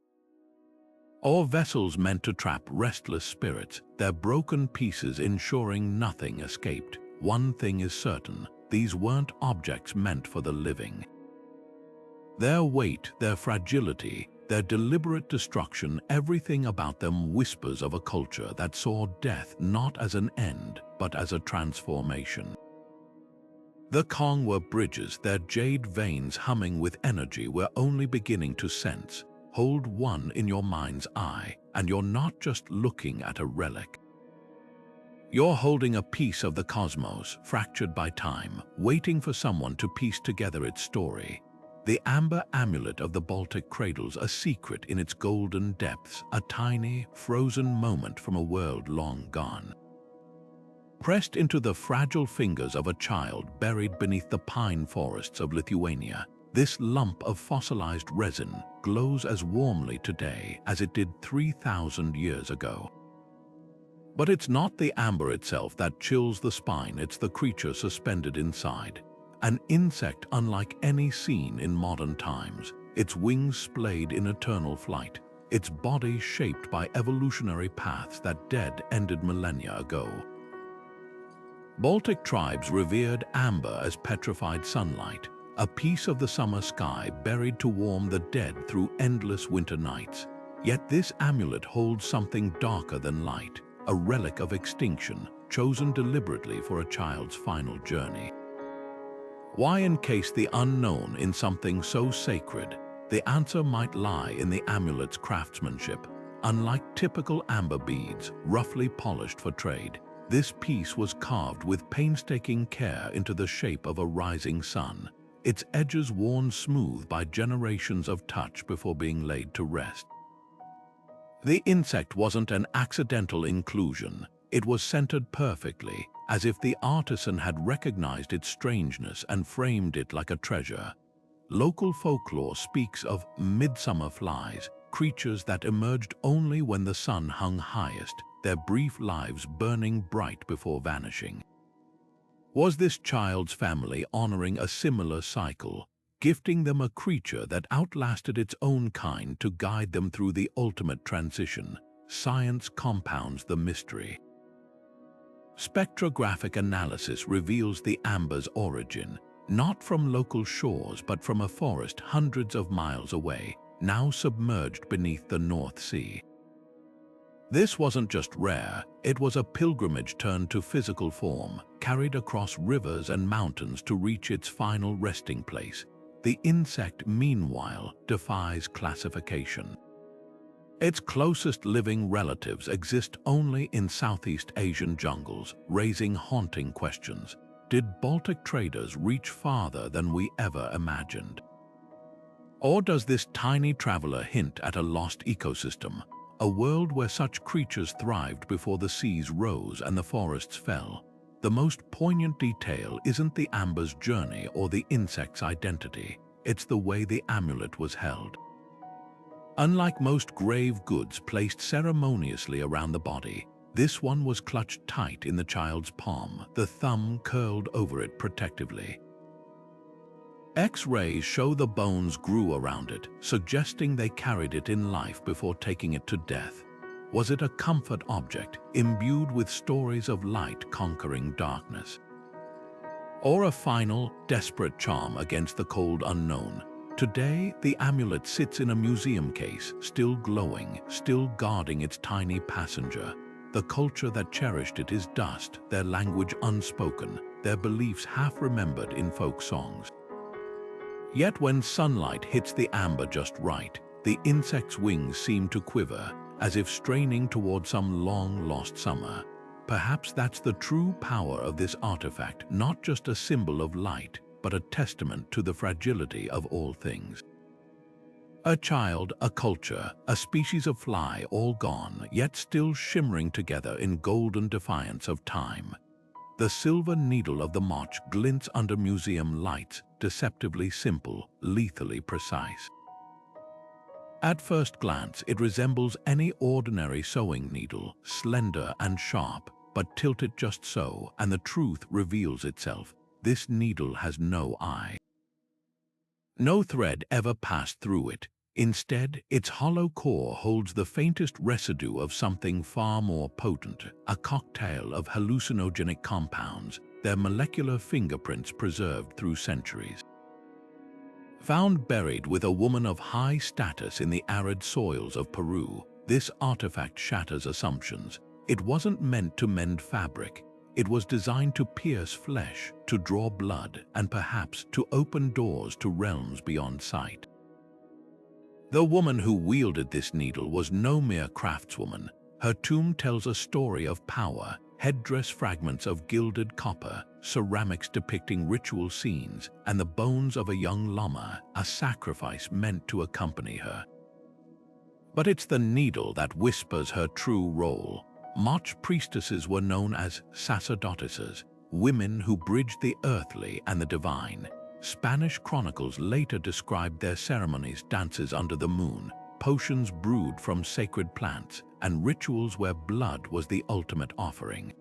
Or vessels meant to trap restless spirits, their broken pieces ensuring nothing escaped? One thing is certain, these weren't objects meant for the living. Their weight, their fragility, their deliberate destruction, everything about them whispers of a culture that saw death not as an end, but as a transformation. The Kong were bridges, their jade veins humming with energy we're only beginning to sense. Hold one in your mind's eye, and you're not just looking at a relic. You're holding a piece of the cosmos, fractured by time, waiting for someone to piece together its story. The amber amulet of the Baltic cradles a secret in its golden depths, a tiny, frozen moment from a world long gone. Pressed into the fragile fingers of a child buried beneath the pine forests of Lithuania, this lump of fossilized resin glows as warmly today as it did 3,000 years ago. But it's not the amber itself that chills the spine, it's the creature suspended inside. An insect unlike any seen in modern times, its wings splayed in eternal flight, its body shaped by evolutionary paths that ended millennia ago. Baltic tribes revered amber as petrified sunlight, a piece of the summer sky buried to warm the dead through endless winter nights. Yet this amulet holds something darker than light, a relic of extinction, chosen deliberately for a child's final journey. Why encase the unknown in something so sacred? The answer might lie in the amulet's craftsmanship. Unlike typical amber beads, roughly polished for trade, this piece was carved with painstaking care into the shape of a rising sun, its edges worn smooth by generations of touch before being laid to rest. The insect wasn't an accidental inclusion. It was centered perfectly, as if the artisan had recognized its strangeness and framed it like a treasure. Local folklore speaks of midsummer flies, creatures that emerged only when the sun hung highest, their brief lives burning bright before vanishing. Was this child's family honoring a similar cycle, gifting them a creature that outlasted its own kind to guide them through the ultimate transition? Science compounds the mystery. Spectrographic analysis reveals the amber's origin, not from local shores but from a forest hundreds of miles away, now submerged beneath the North Sea. This wasn't just rare, it was a pilgrimage turned to physical form, carried across rivers and mountains to reach its final resting place. The insect, meanwhile, defies classification. Its closest living relatives exist only in Southeast Asian jungles, raising haunting questions. Did Baltic traders reach farther than we ever imagined? Or does this tiny traveler hint at a lost ecosystem, a world where such creatures thrived before the seas rose and the forests fell? The most poignant detail isn't the amber's journey or the insect's identity, it's the way the amulet was held. Unlike most grave goods placed ceremoniously around the body, this one was clutched tight in the child's palm, the thumb curled over it protectively. X-rays show the bones grew around it, suggesting they carried it in life before taking it to death. Was it a comfort object, imbued with stories of light conquering darkness? Or a final, desperate charm against the cold unknown? Today, the amulet sits in a museum case, still glowing, still guarding its tiny passenger. The culture that cherished it is dust, their language unspoken, their beliefs half-remembered in folk songs. Yet when sunlight hits the amber just right, the insect's wings seem to quiver, as if straining toward some long-lost summer. Perhaps that's the true power of this artifact, not just a symbol of light, but a testament to the fragility of all things. A child, a culture, a species of fly, all gone, yet still shimmering together in golden defiance of time. The silver needle of the march glints under museum lights, deceptively simple, lethally precise. At first glance, it resembles any ordinary sewing needle, slender and sharp, but tilt it just so, and the truth reveals itself. This needle has no eye. No thread ever passed through it. Instead, its hollow core holds the faintest residue of something far more potent, a cocktail of hallucinogenic compounds, their molecular fingerprints preserved through centuries. Found buried with a woman of high status in the arid soils of Peru, this artifact shatters assumptions. It wasn't meant to mend fabric. It was designed to pierce flesh, to draw blood, and perhaps to open doors to realms beyond sight. The woman who wielded this needle was no mere craftswoman. Her tomb tells a story of power, headdress fragments of gilded copper, ceramics depicting ritual scenes, and the bones of a young llama, a sacrifice meant to accompany her. But it's the needle that whispers her true role. Much priestesses were known as sacerdotisas, women who bridged the earthly and the divine. Spanish chronicles later described their ceremonies, dances under the moon, potions brewed from sacred plants, and rituals where blood was the ultimate offering.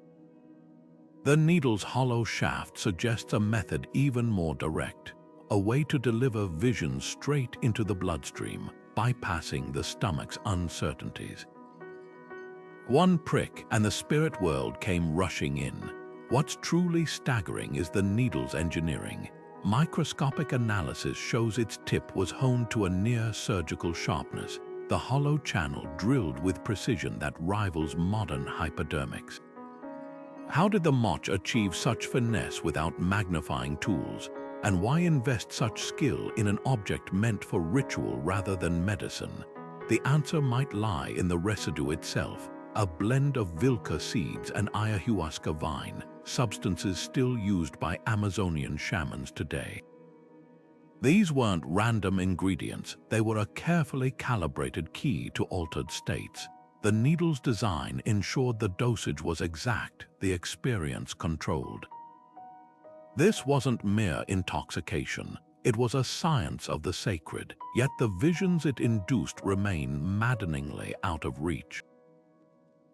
The needle's hollow shaft suggests a method even more direct, a way to deliver visions straight into the bloodstream, bypassing the stomach's uncertainties. One prick and the spirit world came rushing in. What's truly staggering is the needle's engineering. Microscopic analysis shows its tip was honed to a near-surgical sharpness, the hollow channel drilled with precision that rivals modern hypodermics. How did the Moch achieve such finesse without magnifying tools? And why invest such skill in an object meant for ritual rather than medicine? The answer might lie in the residue itself, a blend of vilca seeds and ayahuasca vine, substances still used by Amazonian shamans today. These weren't random ingredients, they were a carefully calibrated key to altered states. The needle's design ensured the dosage was exact, the experience controlled. This wasn't mere intoxication, it was a science of the sacred, yet the visions it induced remain maddeningly out of reach.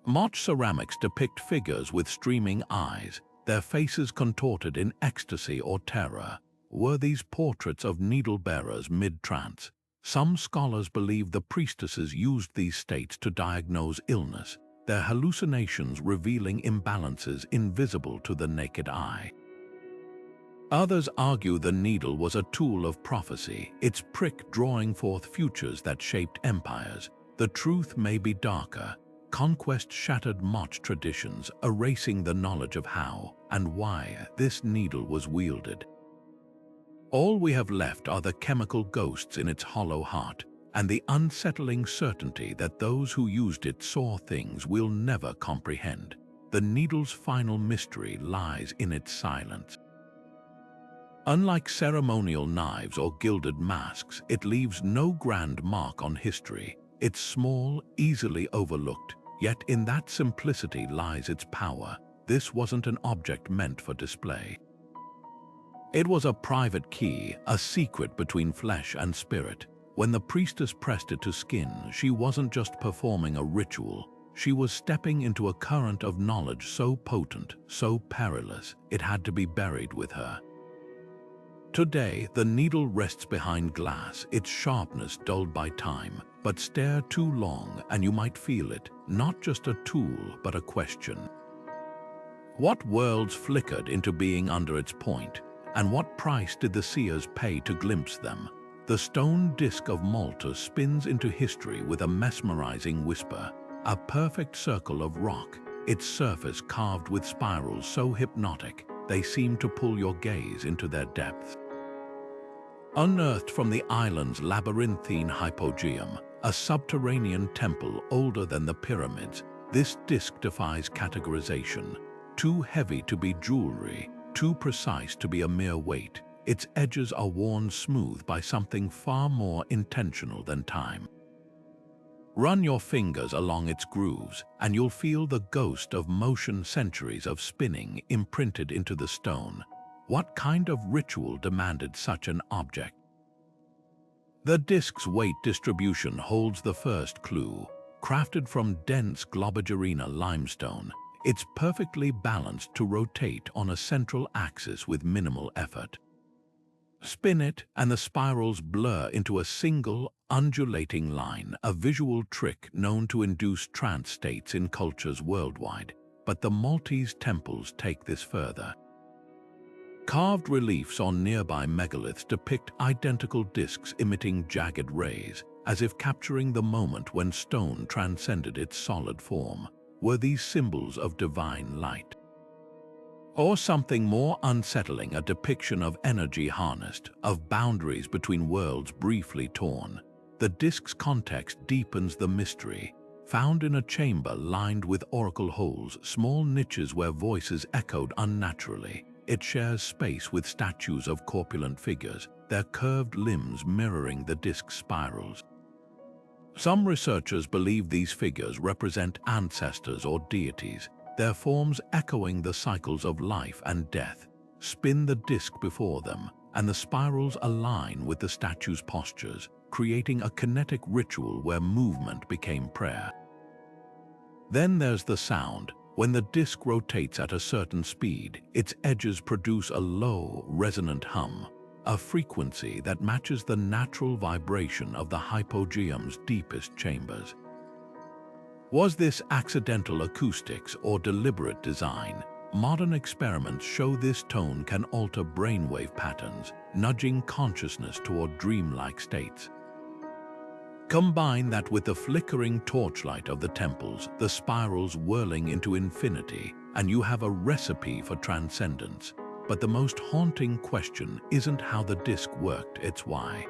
Moch ceramics depict figures with streaming eyes, their faces contorted in ecstasy or terror. Were these portraits of needle-bearers mid-trance? Some scholars believe the priestesses used these states to diagnose illness, their hallucinations revealing imbalances invisible to the naked eye. Others argue the needle was a tool of prophecy, its prick drawing forth futures that shaped empires. The truth may be darker. Conquest shattered Moch traditions, erasing the knowledge of how and why this needle was wielded. All we have left are the chemical ghosts in its hollow heart, and the unsettling certainty that those who used it saw things we'll never comprehend. The needle's final mystery lies in its silence. Unlike ceremonial knives or gilded masks, it leaves no grand mark on history. It's small, easily overlooked, yet in that simplicity lies its power. This wasn't an object meant for display. It was a private key, a secret between flesh and spirit. When the priestess pressed it to skin, she wasn't just performing a ritual. She was stepping into a current of knowledge so potent, so perilous, it had to be buried with her. Today, the needle rests behind glass, its sharpness dulled by time. But stare too long and you might feel it, not just a tool, but a question. What worlds flickered into being under its point, and what price did the seers pay to glimpse them? The stone disk of Malta spins into history with a mesmerizing whisper, a perfect circle of rock, its surface carved with spirals so hypnotic they seem to pull your gaze into their depths. Unearthed from the island's labyrinthine hypogeum, a subterranean temple older than the pyramids, this disk defies categorization. Too heavy to be jewelry, too precise to be a mere weight, its edges are worn smooth by something far more intentional than time. Run your fingers along its grooves, and you'll feel the ghost of motion, centuries of spinning imprinted into the stone. What kind of ritual demanded such an object? The disk's weight distribution holds the first clue. Crafted from dense Globigerina limestone, it's perfectly balanced to rotate on a central axis with minimal effort. Spin it, and the spirals blur into a single, undulating line, a visual trick known to induce trance states in cultures worldwide. But the Maltese temples take this further. Carved reliefs on nearby megaliths depict identical discs emitting jagged rays, as if capturing the moment when stone transcended its solid form. Were these symbols of divine light? Or something more unsettling, a depiction of energy harnessed, of boundaries between worlds briefly torn? The disc's context deepens the mystery. Found in a chamber lined with oracle holes, small niches where voices echoed unnaturally, it shares space with statues of corpulent figures, their curved limbs mirroring the disc's spirals. Some researchers believe these figures represent ancestors or deities, their forms echoing the cycles of life and death. Spin the disc before them, and the spirals align with the statue's postures, creating a kinetic ritual where movement became prayer. Then there's the sound. When the disc rotates at a certain speed, its edges produce a low, resonant hum, a frequency that matches the natural vibration of the hypogeum's deepest chambers. Was this accidental acoustics or deliberate design? Modern experiments show this tone can alter brainwave patterns, nudging consciousness toward dreamlike states. Combine that with the flickering torchlight of the temples, the spirals whirling into infinity, and you have a recipe for transcendence. But the most haunting question isn't how the disc worked, it's why.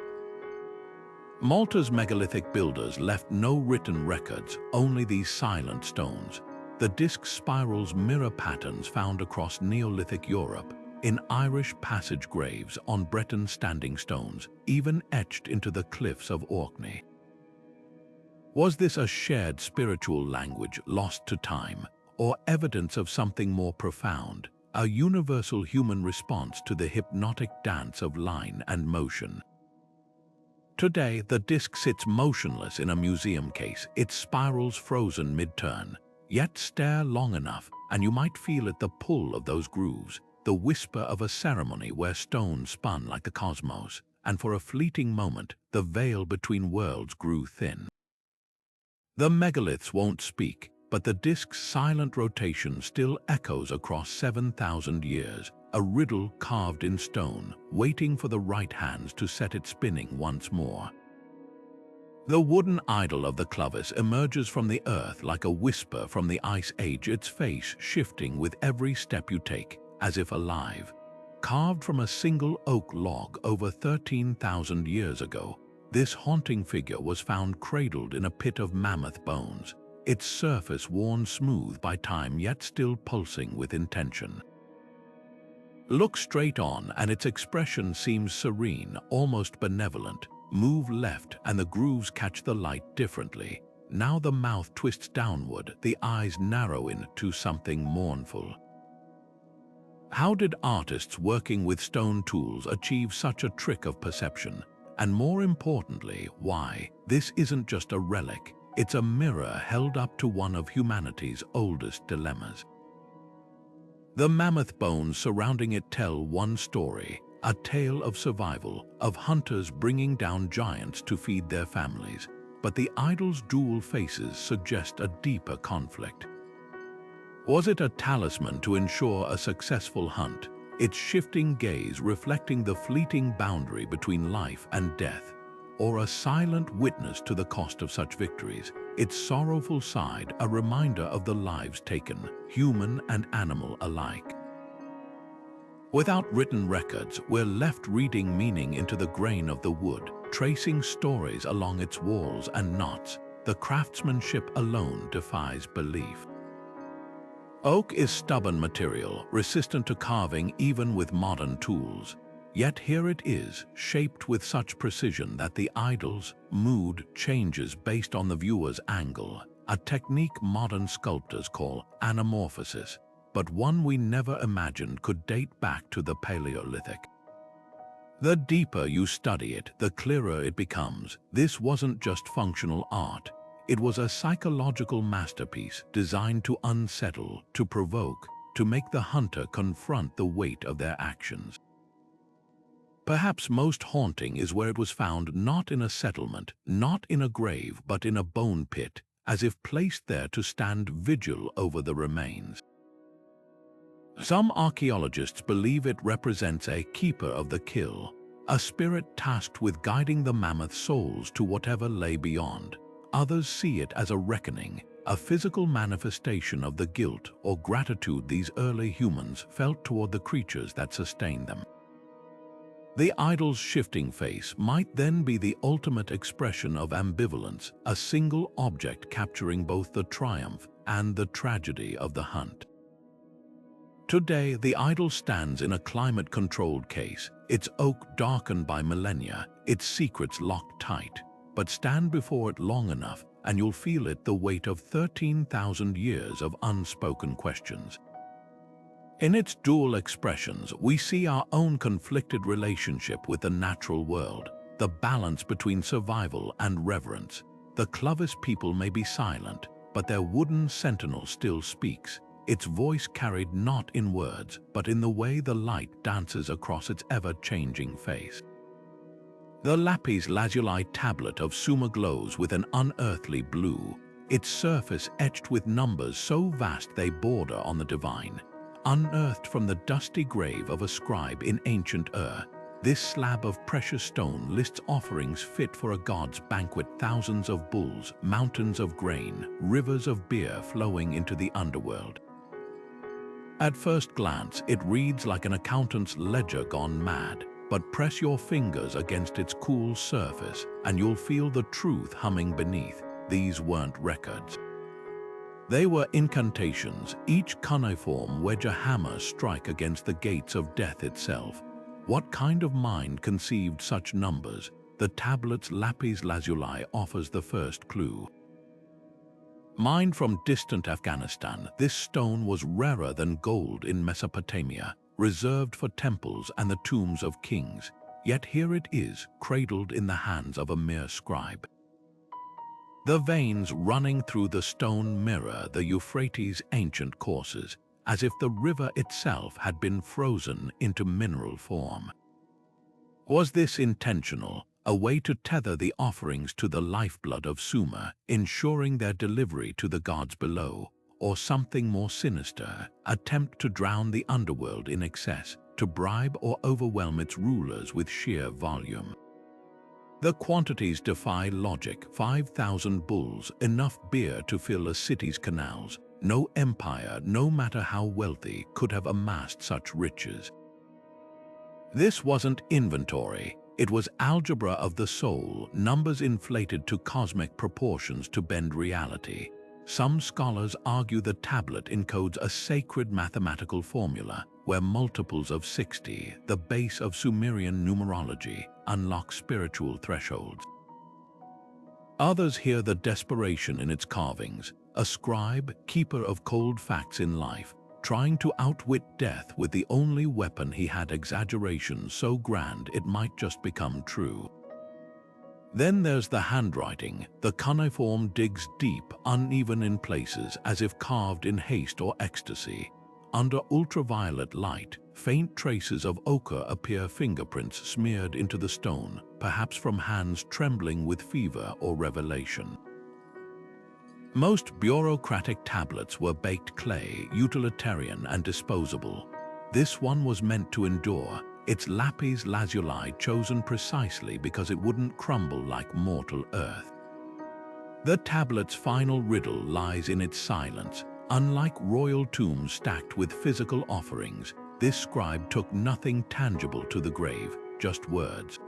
Malta's megalithic builders left no written records, only these silent stones. The disc's spirals mirror patterns found across Neolithic Europe, in Irish passage graves on Breton standing stones, even etched into the cliffs of Orkney. Was this a shared spiritual language lost to time, or evidence of something more profound, a universal human response to the hypnotic dance of line and motion? Today, the disc sits motionless in a museum case, its spirals frozen mid-turn. Yet stare long enough, and you might feel the pull of those grooves, the whisper of a ceremony where stone spun like the cosmos, and for a fleeting moment, the veil between worlds grew thin. The megaliths won't speak, but the disc's silent rotation still echoes across 7,000 years, a riddle carved in stone, waiting for the right hands to set it spinning once more. The wooden idol of the Clovis emerges from the earth like a whisper from the Ice Age, its face shifting with every step you take, as if alive. Carved from a single oak log over 13,000 years ago, this haunting figure was found cradled in a pit of mammoth bones, its surface worn smooth by time yet still pulsing with intention. Look straight on and its expression seems serene, almost benevolent. Move left and the grooves catch the light differently. Now the mouth twists downward, the eyes narrow into something mournful. How did artists working with stone tools achieve such a trick of perception? And more importantly, why? This isn't just a relic, it's a mirror held up to one of humanity's oldest dilemmas. The mammoth bones surrounding it tell one story, a tale of survival, of hunters bringing down giants to feed their families. But the idol's dual faces suggest a deeper conflict. Was it a talisman to ensure a successful hunt, its shifting gaze reflecting the fleeting boundary between life and death, or a silent witness to the cost of such victories, its sorrowful side a reminder of the lives taken, human and animal alike? Without written records, we're left reading meaning into the grain of the wood, tracing stories along its walls and knots. The craftsmanship alone defies belief. Oak is stubborn material, resistant to carving even with modern tools. Yet here it is, shaped with such precision that the idol's mood changes based on the viewer's angle, a technique modern sculptors call anamorphosis. but one we never imagined could date back to the Paleolithic. The deeper you study it, the clearer it becomes. This wasn't just functional art. It was a psychological masterpiece designed to unsettle, to provoke, to make the hunter confront the weight of their actions. Perhaps most haunting is where it was found, not in a settlement, not in a grave, but in a bone pit, as if placed there to stand vigil over the remains. Some archaeologists believe it represents a keeper of the kill, a spirit tasked with guiding the mammoth souls to whatever lay beyond. Others see it as a reckoning, a physical manifestation of the guilt or gratitude these early humans felt toward the creatures that sustained them. The idol's shifting face might then be the ultimate expression of ambivalence, a single object capturing both the triumph and the tragedy of the hunt. Today, the idol stands in a climate-controlled case, its oak darkened by millennia, its secrets locked tight. But stand before it long enough, and you'll feel it, the weight of 13,000 years of unspoken questions. In its dual expressions, we see our own conflicted relationship with the natural world, the balance between survival and reverence. The Clovis people may be silent, but their wooden sentinel still speaks, its voice carried not in words, but in the way the light dances across its ever-changing face. The lapis lazuli tablet of Sumer glows with an unearthly blue, its surface etched with numbers so vast they border on the divine. Unearthed from the dusty grave of a scribe in ancient Ur, this slab of precious stone lists offerings fit for a god's banquet: thousands of bulls, mountains of grain, rivers of beer flowing into the underworld. At first glance, it reads like an accountant's ledger gone mad, but press your fingers against its cool surface and you'll feel the truth humming beneath. These weren't records. They were incantations, each cuneiform wedge a hammer strike against the gates of death itself. What kind of mind conceived such numbers? The tablet's lapis lazuli offers the first clue. Mined from distant Afghanistan, this stone was rarer than gold in Mesopotamia, reserved for temples and the tombs of kings. Yet here it is, cradled in the hands of a mere scribe. The veins running through the stone mirror the Euphrates' ancient courses, as if the river itself had been frozen into mineral form. Was this intentional, a way to tether the offerings to the lifeblood of Sumer, ensuring their delivery to the gods below, or something more sinister, attempt to drown the underworld in excess, to bribe or overwhelm its rulers with sheer volume? The quantities defy logic: 5,000 bulls, enough beer to fill a city's canals. No empire, no matter how wealthy, could have amassed such riches. This wasn't inventory, it was algebra of the soul, numbers inflated to cosmic proportions to bend reality. Some scholars argue the tablet encodes a sacred mathematical formula, where multiples of 60, the base of Sumerian numerology, unlock spiritual thresholds. Others hear the desperation in its carvings, a scribe, keeper of cold facts in life, trying to outwit death with the only weapon he had: exaggeration so grand it might just become true. Then there's the handwriting. The cuneiform digs deep, uneven in places, as if carved in haste or ecstasy. Under ultraviolet light, faint traces of ochre appear: fingerprints smeared into the stone, perhaps from hands trembling with fever or revelation. Most bureaucratic tablets were baked clay, utilitarian and disposable. This one was meant to endure, its lapis lazuli chosen precisely because it wouldn't crumble like mortal earth. The tablet's final riddle lies in its silence. Unlike royal tombs stacked with physical offerings, this scribe took nothing tangible to the grave, just words.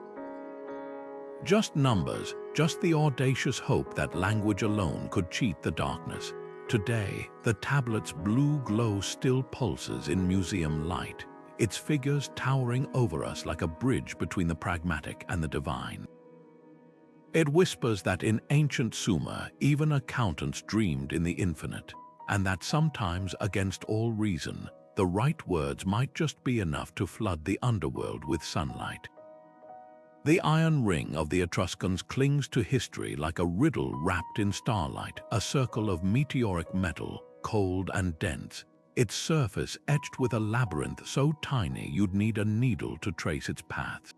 Just numbers, just the audacious hope that language alone could cheat the darkness. Today, the tablet's blue glow still pulses in museum light, its figures towering over us like a bridge between the pragmatic and the divine. It whispers that in ancient Sumer, even accountants dreamed in the infinite. and that sometimes, against all reason, the right words might just be enough to flood the underworld with sunlight. The iron ring of the Etruscans clings to history like a riddle wrapped in starlight, a circle of meteoric metal, cold and dense, its surface etched with a labyrinth so tiny you'd need a needle to trace its paths.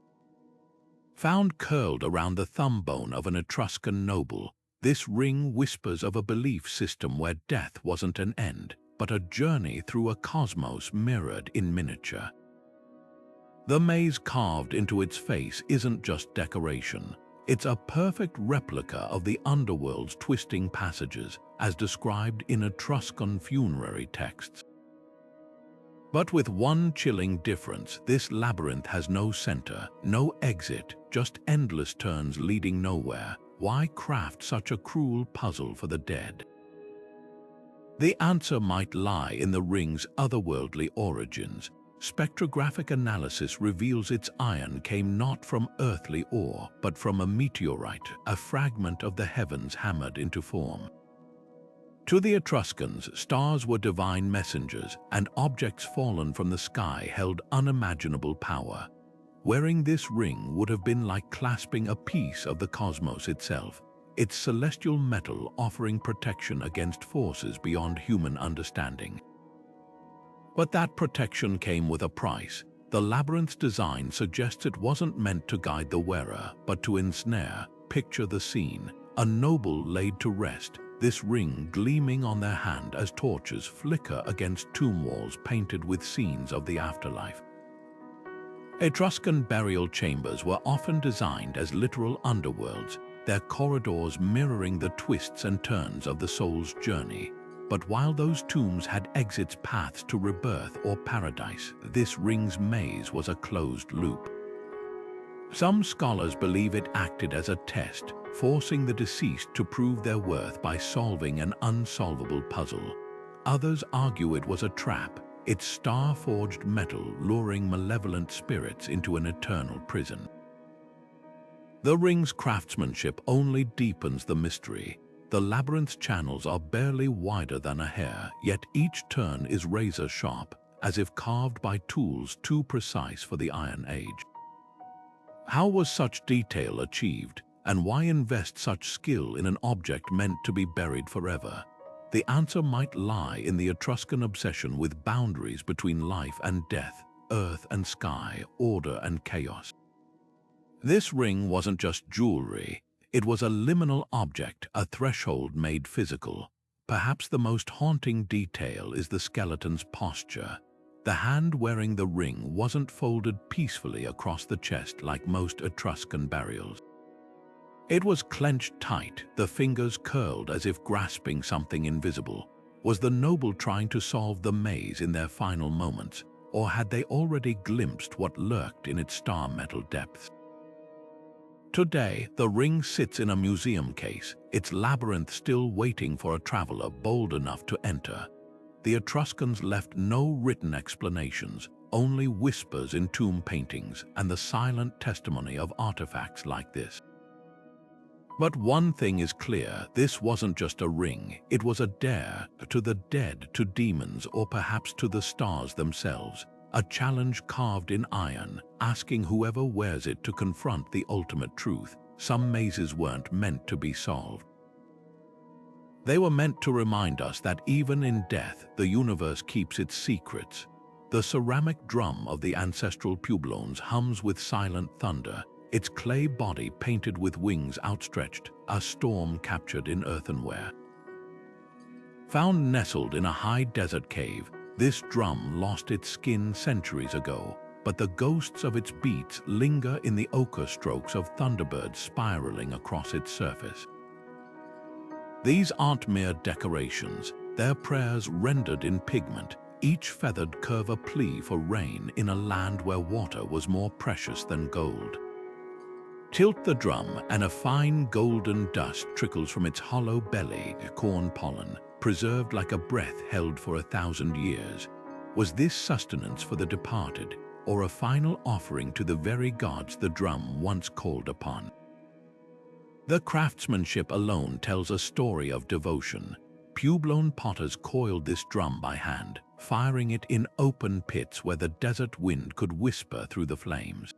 Found curled around the thumb bone of an Etruscan noble, this ring whispers of a belief system where death wasn't an end, but a journey through a cosmos mirrored in miniature. The maze carved into its face isn't just decoration. It's a perfect replica of the underworld's twisting passages, as described in Etruscan funerary texts. But with one chilling difference, this labyrinth has no center, no exit, just endless turns leading nowhere. Why craft such a cruel puzzle for the dead? The answer might lie in the ring's otherworldly origins. Spectrographic analysis reveals its iron came not from earthly ore, but from a meteorite, a fragment of the heavens hammered into form. To the Etruscans, stars were divine messengers, and objects fallen from the sky held unimaginable power. Wearing this ring would have been like clasping a piece of the cosmos itself, its celestial metal offering protection against forces beyond human understanding. But that protection came with a price. The labyrinth's design suggests it wasn't meant to guide the wearer, but to ensnare. Picture the scene: a noble laid to rest, this ring gleaming on their hand as torches flicker against tomb walls painted with scenes of the afterlife. Etruscan burial chambers were often designed as literal underworlds, their corridors mirroring the twists and turns of the soul's journey. But while those tombs had exits paths to rebirth or paradise, this ring's maze was a closed loop. Some scholars believe it acted as a test, forcing the deceased to prove their worth by solving an unsolvable puzzle. Others argue it was a trap, its star-forged metal luring malevolent spirits into an eternal prison. The ring's craftsmanship only deepens the mystery. The labyrinth's channels are barely wider than a hair, yet each turn is razor-sharp, as if carved by tools too precise for the Iron Age. How was such detail achieved, and why invest such skill in an object meant to be buried forever? The answer might lie in the Etruscan obsession with boundaries between life and death, earth and sky, order and chaos. This ring wasn't just jewelry. It was a liminal object, a threshold made physical. Perhaps the most haunting detail is the skeleton's posture. The hand wearing the ring wasn't folded peacefully across the chest like most Etruscan burials. It was clenched tight, the fingers curled as if grasping something invisible. Was the noble trying to solve the maze in their final moments, or had they already glimpsed what lurked in its star metal depths? Today, the ring sits in a museum case, its labyrinth still waiting for a traveler bold enough to enter. The Etruscans left no written explanations, only whispers in tomb paintings and the silent testimony of artifacts like this. But one thing is clear: this wasn't just a ring, it was a dare to the dead, to demons, or perhaps to the stars themselves. A challenge carved in iron, asking whoever wears it to confront the ultimate truth. Some mazes weren't meant to be solved. They were meant to remind us that even in death, the universe keeps its secrets. The ceramic drum of the ancestral pueblones hums with silent thunder, its clay body painted with wings outstretched, a storm captured in earthenware. Found nestled in a high desert cave, this drum lost its skin centuries ago, but the ghosts of its beats linger in the ochre strokes of thunderbirds spiraling across its surface. These aren't mere decorations, they're prayers rendered in pigment, each feathered curve a plea for rain in a land where water was more precious than gold. Tilt the drum and a fine golden dust trickles from its hollow belly, corn pollen, preserved like a breath held for 1,000 years. Was this sustenance for the departed, or a final offering to the very gods the drum once called upon? The craftsmanship alone tells a story of devotion. Puebloan potters coiled this drum by hand, firing it in open pits where the desert wind could whisper through the flames.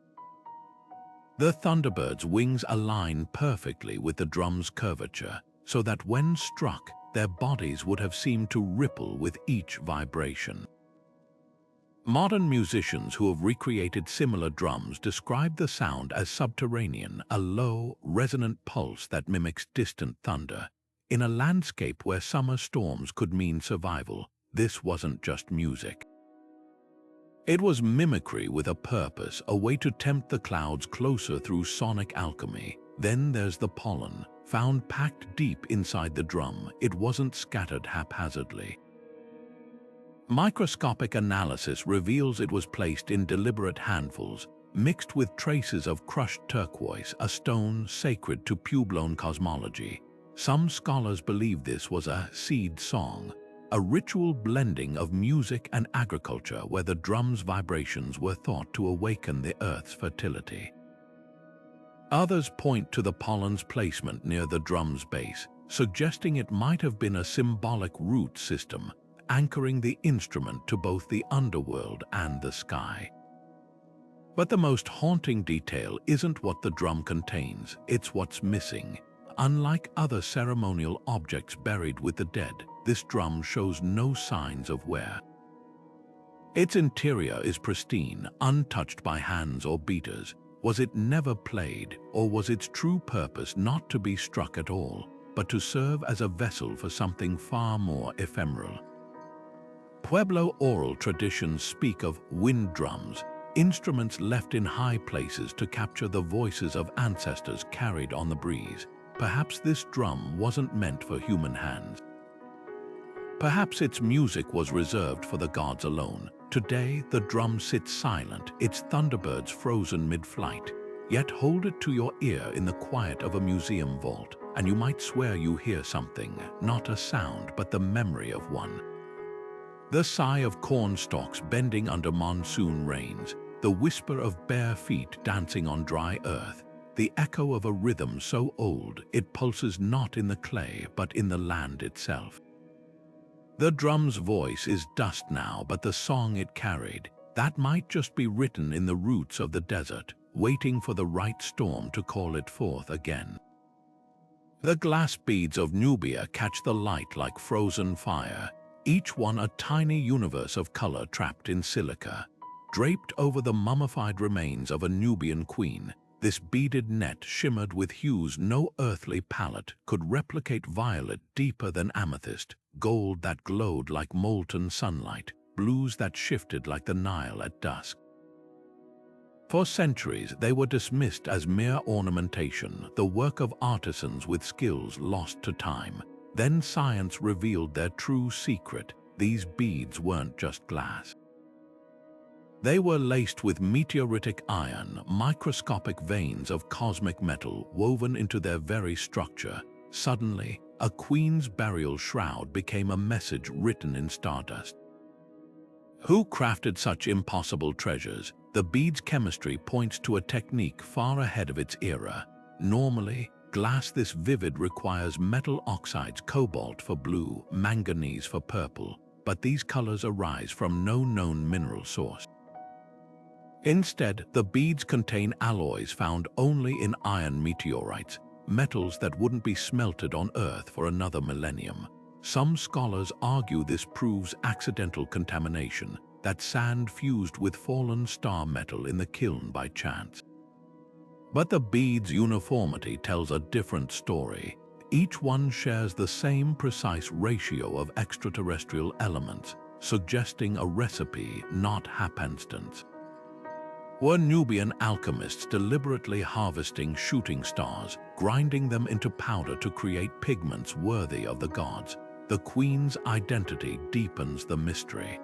The thunderbird's wings align perfectly with the drum's curvature, so that when struck, their bodies would have seemed to ripple with each vibration. Modern musicians who have recreated similar drums describe the sound as subterranean, a low, resonant pulse that mimics distant thunder. In a landscape where summer storms could mean survival, this wasn't just music. It was mimicry with a purpose, a way to tempt the clouds closer through sonic alchemy. Then there's the pollen, found packed deep inside the drum. It wasn't scattered haphazardly. Microscopic analysis reveals it was placed in deliberate handfuls, mixed with traces of crushed turquoise, a stone sacred to Puebloan cosmology. Some scholars believe this was a seed song, a ritual blending of music and agriculture where the drum's vibrations were thought to awaken the earth's fertility. Others point to the pollen's placement near the drum's base, suggesting it might have been a symbolic root system, anchoring the instrument to both the underworld and the sky. But the most haunting detail isn't what the drum contains, it's what's missing. Unlike other ceremonial objects buried with the dead, this drum shows no signs of wear. Its interior is pristine, untouched by hands or beaters. Was it never played, or was its true purpose not to be struck at all, but to serve as a vessel for something far more ephemeral? Pueblo oral traditions speak of wind drums, instruments left in high places to capture the voices of ancestors carried on the breeze. Perhaps this drum wasn't meant for human hands. Perhaps its music was reserved for the gods alone. Today, the drum sits silent, its thunderbirds frozen mid-flight. Yet hold it to your ear in the quiet of a museum vault, and you might swear you hear something, not a sound, but the memory of one. The sigh of corn stalks bending under monsoon rains, the whisper of bare feet dancing on dry earth, the echo of a rhythm so old it pulses not in the clay but in the land itself. The drum's voice is dust now, but the song it carried, that might just be written in the roots of the desert, waiting for the right storm to call it forth again. The glass beads of Nubia catch the light like frozen fire, each one a tiny universe of color trapped in silica. Draped over the mummified remains of a Nubian queen, this beaded net shimmered with hues no earthly palette could replicate: violet deeper than amethyst, gold that glowed like molten sunlight, blues that shifted like the Nile at dusk. For centuries, they were dismissed as mere ornamentation, the work of artisans with skills lost to time. Then science revealed their true secret: these beads weren't just glass. They were laced with meteoritic iron, microscopic veins of cosmic metal woven into their very structure. Suddenly, a queen's burial shroud became a message written in stardust. Who crafted such impossible treasures? The bead's chemistry points to a technique far ahead of its era. Normally, glass this vivid requires metal oxides, cobalt for blue, manganese for purple, but these colors arise from no known mineral source. Instead, the beads contain alloys found only in iron meteorites, metals that wouldn't be smelted on Earth for another millennium. Some scholars argue this proves accidental contamination, that sand fused with fallen star metal in the kiln by chance. But the bead's uniformity tells a different story. Each one shares the same precise ratio of extraterrestrial elements, suggesting a recipe, not happenstance. Were Nubian alchemists deliberately harvesting shooting stars, grinding them into powder to create pigments worthy of the gods? The queen's identity deepens the mystery.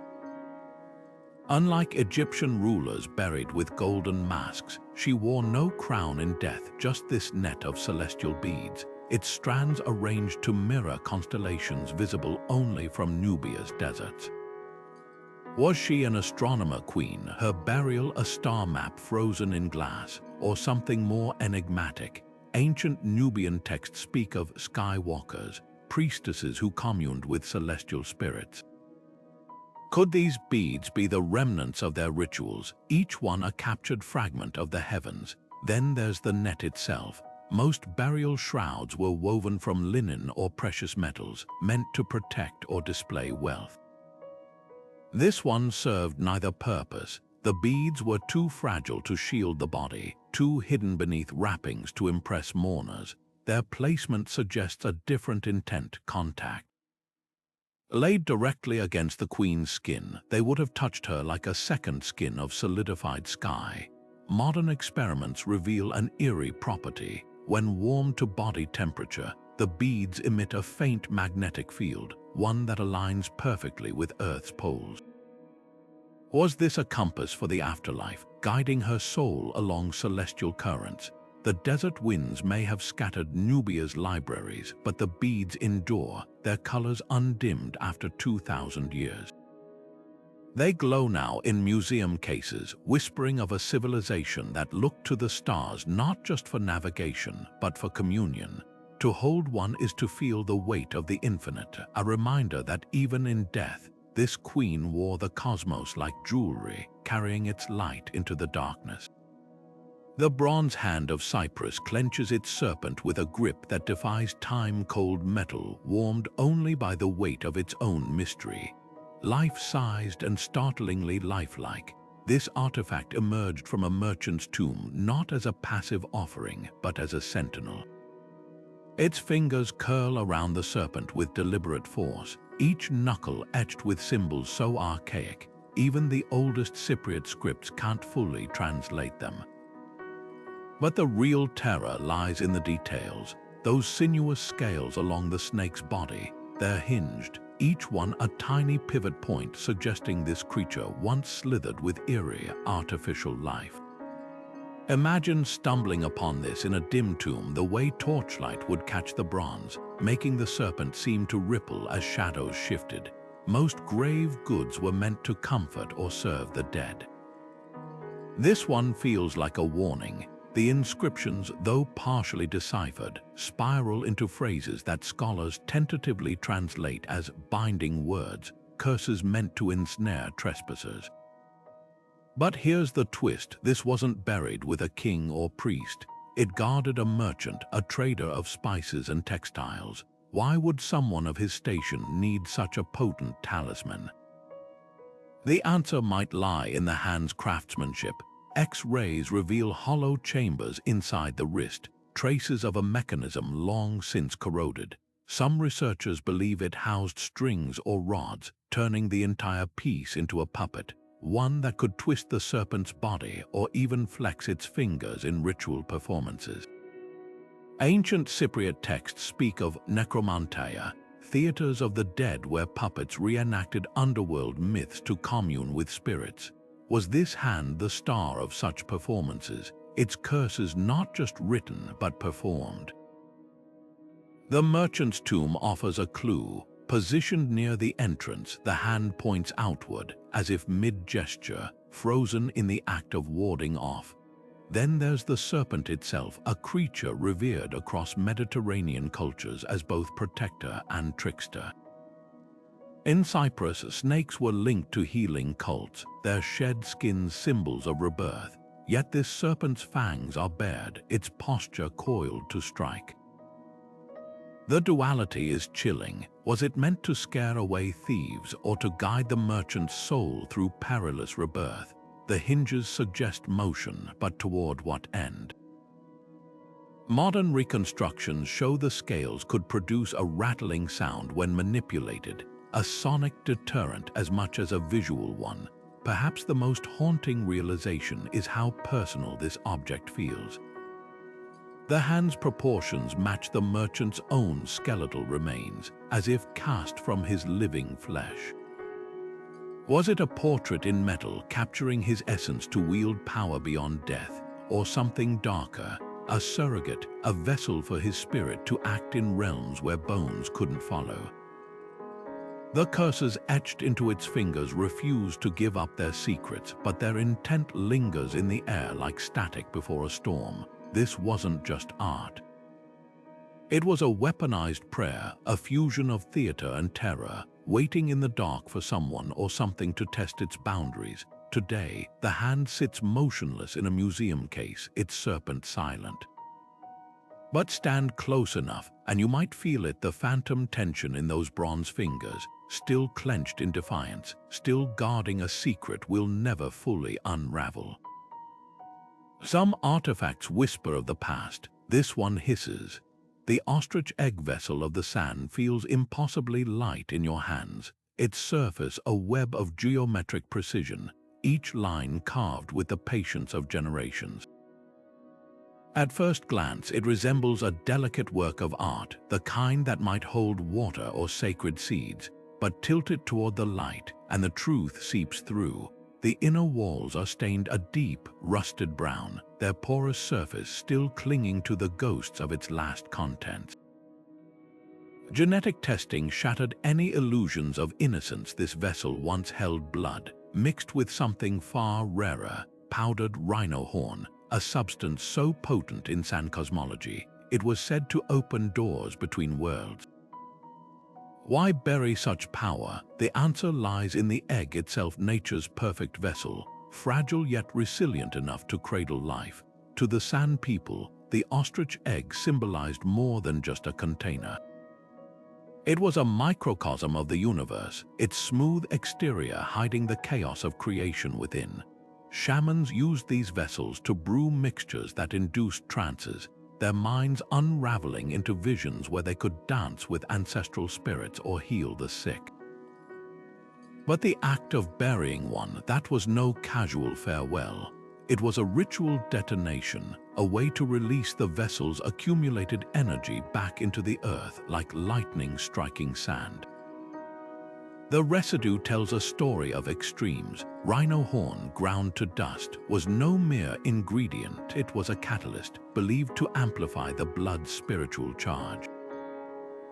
Unlike Egyptian rulers buried with golden masks, she wore no crown in death, just this net of celestial beads, its strands arranged to mirror constellations visible only from Nubia's deserts. Was she an astronomer queen, her burial a star map frozen in glass, or something more enigmatic? Ancient Nubian texts speak of skywalkers, priestesses who communed with celestial spirits. Could these beads be the remnants of their rituals, each one a captured fragment of the heavens? Then there's the net itself. Most burial shrouds were woven from linen or precious metals, meant to protect or display wealth. This one served neither purpose. The beads were too fragile to shield the body, too hidden beneath wrappings to impress mourners. Their placement suggests a different intent: contact. Laid directly against the queen's skin, they would have touched her like a second skin of solidified sky. Modern experiments reveal an eerie property. When warmed to body temperature, the beads emit a faint magnetic field, one that aligns perfectly with Earth's poles. Was this a compass for the afterlife, guiding her soul along celestial currents? The desert winds may have scattered Nubia's libraries, but the beads endure, their colors undimmed after 2,000 years. They glow now in museum cases, whispering of a civilization that looked to the stars not just for navigation, but for communion. To hold one is to feel the weight of the infinite, a reminder that even in death, this queen wore the cosmos like jewelry, carrying its light into the darkness. The bronze hand of Cyprus clenches its serpent with a grip that defies time-cold metal, warmed only by the weight of its own mystery. Life-sized and startlingly lifelike, this artifact emerged from a merchant's tomb not as a passive offering, but as a sentinel. Its fingers curl around the serpent with deliberate force, each knuckle etched with symbols so archaic, even the oldest Cypriot scripts can't fully translate them. But the real terror lies in the details. Those sinuous scales along the snake's body, they're hinged, each one a tiny pivot point suggesting this creature once slithered with eerie, artificial life. Imagine stumbling upon this in a dim tomb the way torchlight would catch the bronze, making the serpent seem to ripple as shadows shifted. Most grave goods were meant to comfort or serve the dead. This one feels like a warning. The inscriptions, though partially deciphered, spiral into phrases that scholars tentatively translate as binding words, curses meant to ensnare trespassers. But here's the twist: this wasn't buried with a king or priest. It guarded a merchant, a trader of spices and textiles. Why would someone of his station need such a potent talisman? The answer might lie in the hand's craftsmanship. X-rays reveal hollow chambers inside the wrist, traces of a mechanism long since corroded. Some researchers believe it housed strings or rods, turning the entire piece into a puppet, one that could twist the serpent's body or even flex its fingers in ritual performances. Ancient Cypriot texts speak of necromantia, theaters of the dead where puppets reenacted underworld myths to commune with spirits. Was this hand the star of such performances, its curses not just written but performed? The merchant's tomb offers a clue. Positioned near the entrance, the hand points outward, as if mid-gesture, frozen in the act of warding off. Then there's the serpent itself, a creature revered across Mediterranean cultures as both protector and trickster. In Cyprus, snakes were linked to healing cults, their shed skins symbols of rebirth. Yet this serpent's fangs are bared, its posture coiled to strike. The duality is chilling. Was it meant to scare away thieves or to guide the merchant's soul through perilous rebirth? The hinges suggest motion, but toward what end? Modern reconstructions show the scales could produce a rattling sound when manipulated, a sonic deterrent as much as a visual one. Perhaps the most haunting realization is how personal this object feels. The hand's proportions match the merchant's own skeletal remains, as if cast from his living flesh. Was it a portrait in metal capturing his essence to wield power beyond death, or something darker, a surrogate, a vessel for his spirit to act in realms where bones couldn't follow? The curses etched into its fingers refuse to give up their secrets, but their intent lingers in the air like static before a storm. This wasn't just art. It was a weaponized prayer, a fusion of theater and terror, waiting in the dark for someone or something to test its boundaries. Today, the hand sits motionless in a museum case, its serpent silent. But stand close enough, and you might feel it, the phantom tension in those bronze fingers, still clenched in defiance, still guarding a secret we'll never fully unravel. Some artifacts whisper of the past. This one hisses. The ostrich egg vessel of the sand feels impossibly light in your hands, its surface a web of geometric precision, each line carved with the patience of generations. At first glance, it resembles a delicate work of art, the kind that might hold water or sacred seeds, but tilt it toward the light, and the truth seeps through. The inner walls are stained a deep, rusted brown, their porous surface still clinging to the ghosts of its last contents. Genetic testing shattered any illusions of innocence. This vessel once held blood, mixed with something far rarer, powdered rhino horn, a substance so potent in sand cosmology, it was said to open doors between worlds. Why bury such power? The answer lies in the egg itself, nature's perfect vessel, fragile yet resilient enough to cradle life. To the sand people, the ostrich egg symbolized more than just a container. It was a microcosm of the universe, its smooth exterior hiding the chaos of creation within. Shamans used these vessels to brew mixtures that induced trances, their minds unraveling into visions where they could dance with ancestral spirits or heal the sick. But the act of burying one, that was no casual farewell. It was a ritual detonation, a way to release the vessel's accumulated energy back into the earth like lightning striking sand. The residue tells a story of extremes. Rhino horn ground to dust was no mere ingredient, it was a catalyst, believed to amplify the blood's spiritual charge.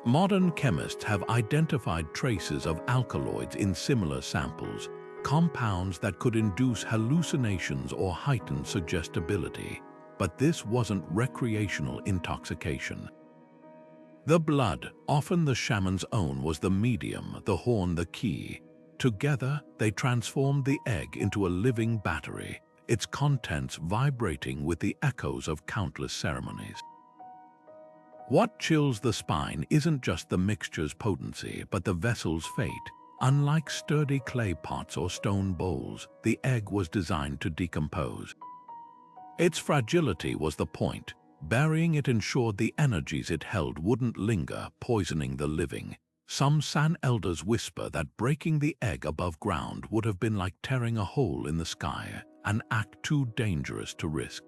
Modern chemists have identified traces of alkaloids in similar samples, compounds that could induce hallucinations or heighten suggestibility. But this wasn't recreational intoxication. The blood, often the shaman's own, was the medium, the horn the key. Together, they transformed the egg into a living battery, its contents vibrating with the echoes of countless ceremonies. What chills the spine isn't just the mixture's potency, but the vessel's fate. Unlike sturdy clay pots or stone bowls, the egg was designed to decompose. Its fragility was the point. Burying it ensured the energies it held wouldn't linger, poisoning the living. Some sand elders whisper that breaking the egg above ground would have been like tearing a hole in the sky, an act too dangerous to risk.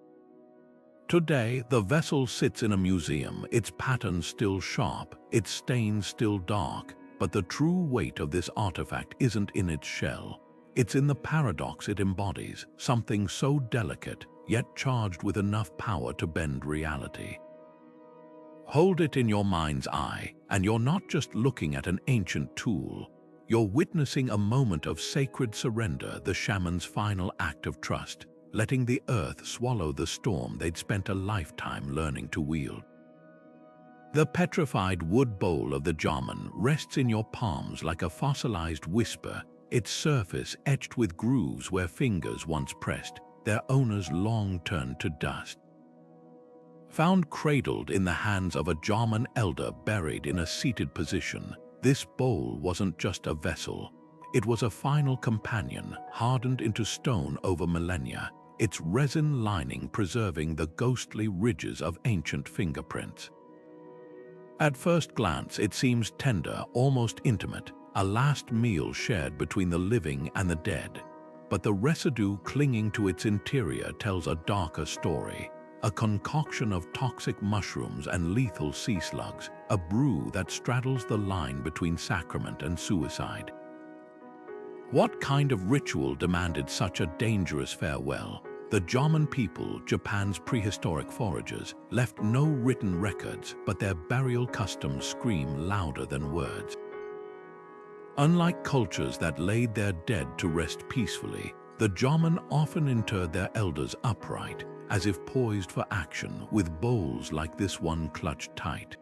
Today, the vessel sits in a museum, its patterns still sharp, its stains still dark, but the true weight of this artifact isn't in its shell. It's in the paradox it embodies, something so delicate, yet charged with enough power to bend reality. Hold it in your mind's eye, and you're not just looking at an ancient tool. You're witnessing a moment of sacred surrender, the shaman's final act of trust, letting the earth swallow the storm they'd spent a lifetime learning to wield. The petrified wood bowl of the shaman rests in your palms like a fossilized whisper, its surface etched with grooves where fingers once pressed, their owners long turned to dust. Found cradled in the hands of a shaman elder buried in a seated position, this bowl wasn't just a vessel. It was a final companion, hardened into stone over millennia, its resin lining preserving the ghostly ridges of ancient fingerprints. At first glance, it seems tender, almost intimate, a last meal shared between the living and the dead. But the residue clinging to its interior tells a darker story, a concoction of toxic mushrooms and lethal sea slugs, a brew that straddles the line between sacrament and suicide. What kind of ritual demanded such a dangerous farewell? The shaman people, Japan's prehistoric foragers, left no written records, but their burial customs scream louder than words. Unlike cultures that laid their dead to rest peacefully, the shaman often interred their elders upright, as if poised for action, with bowls like this one clutched tight.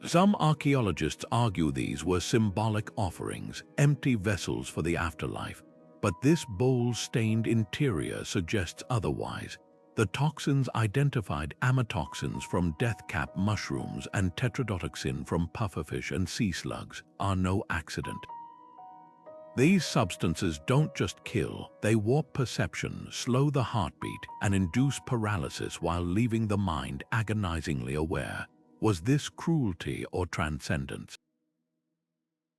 Some archaeologists argue these were symbolic offerings, empty vessels for the afterlife, but this bowl-stained interior suggests otherwise. The toxins identified amatoxins from deathcap mushrooms and tetrodotoxin from pufferfish and sea slugs are no accident. These substances don't just kill, they warp perception, slow the heartbeat, and induce paralysis while leaving the mind agonizingly aware. Was this cruelty or transcendence?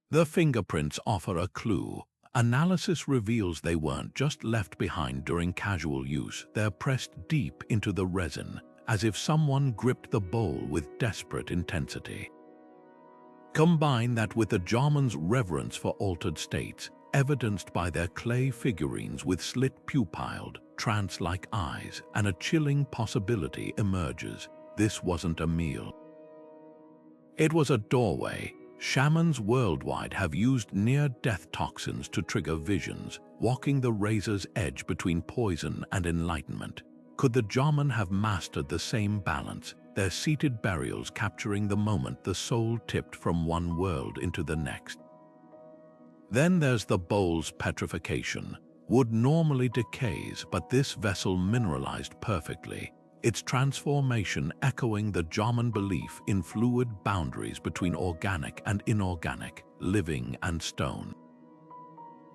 The fingerprints offer a clue. Analysis reveals they weren't just left behind during casual use, they're pressed deep into the resin, as if someone gripped the bowl with desperate intensity. Combine that with the Germans' reverence for altered states, evidenced by their clay figurines with slit pupilled, trance-like eyes, and a chilling possibility emerges. This wasn't a meal. It was a doorway. Shamans worldwide have used near-death toxins to trigger visions, walking the razor's edge between poison and enlightenment. Could the German have mastered the same balance, their seated burials capturing the moment the soul tipped from one world into the next? Then there's the bowl's petrification. Wood normally decays, but this vessel mineralized perfectly, its transformation echoing the German belief in fluid boundaries between organic and inorganic, living and stone.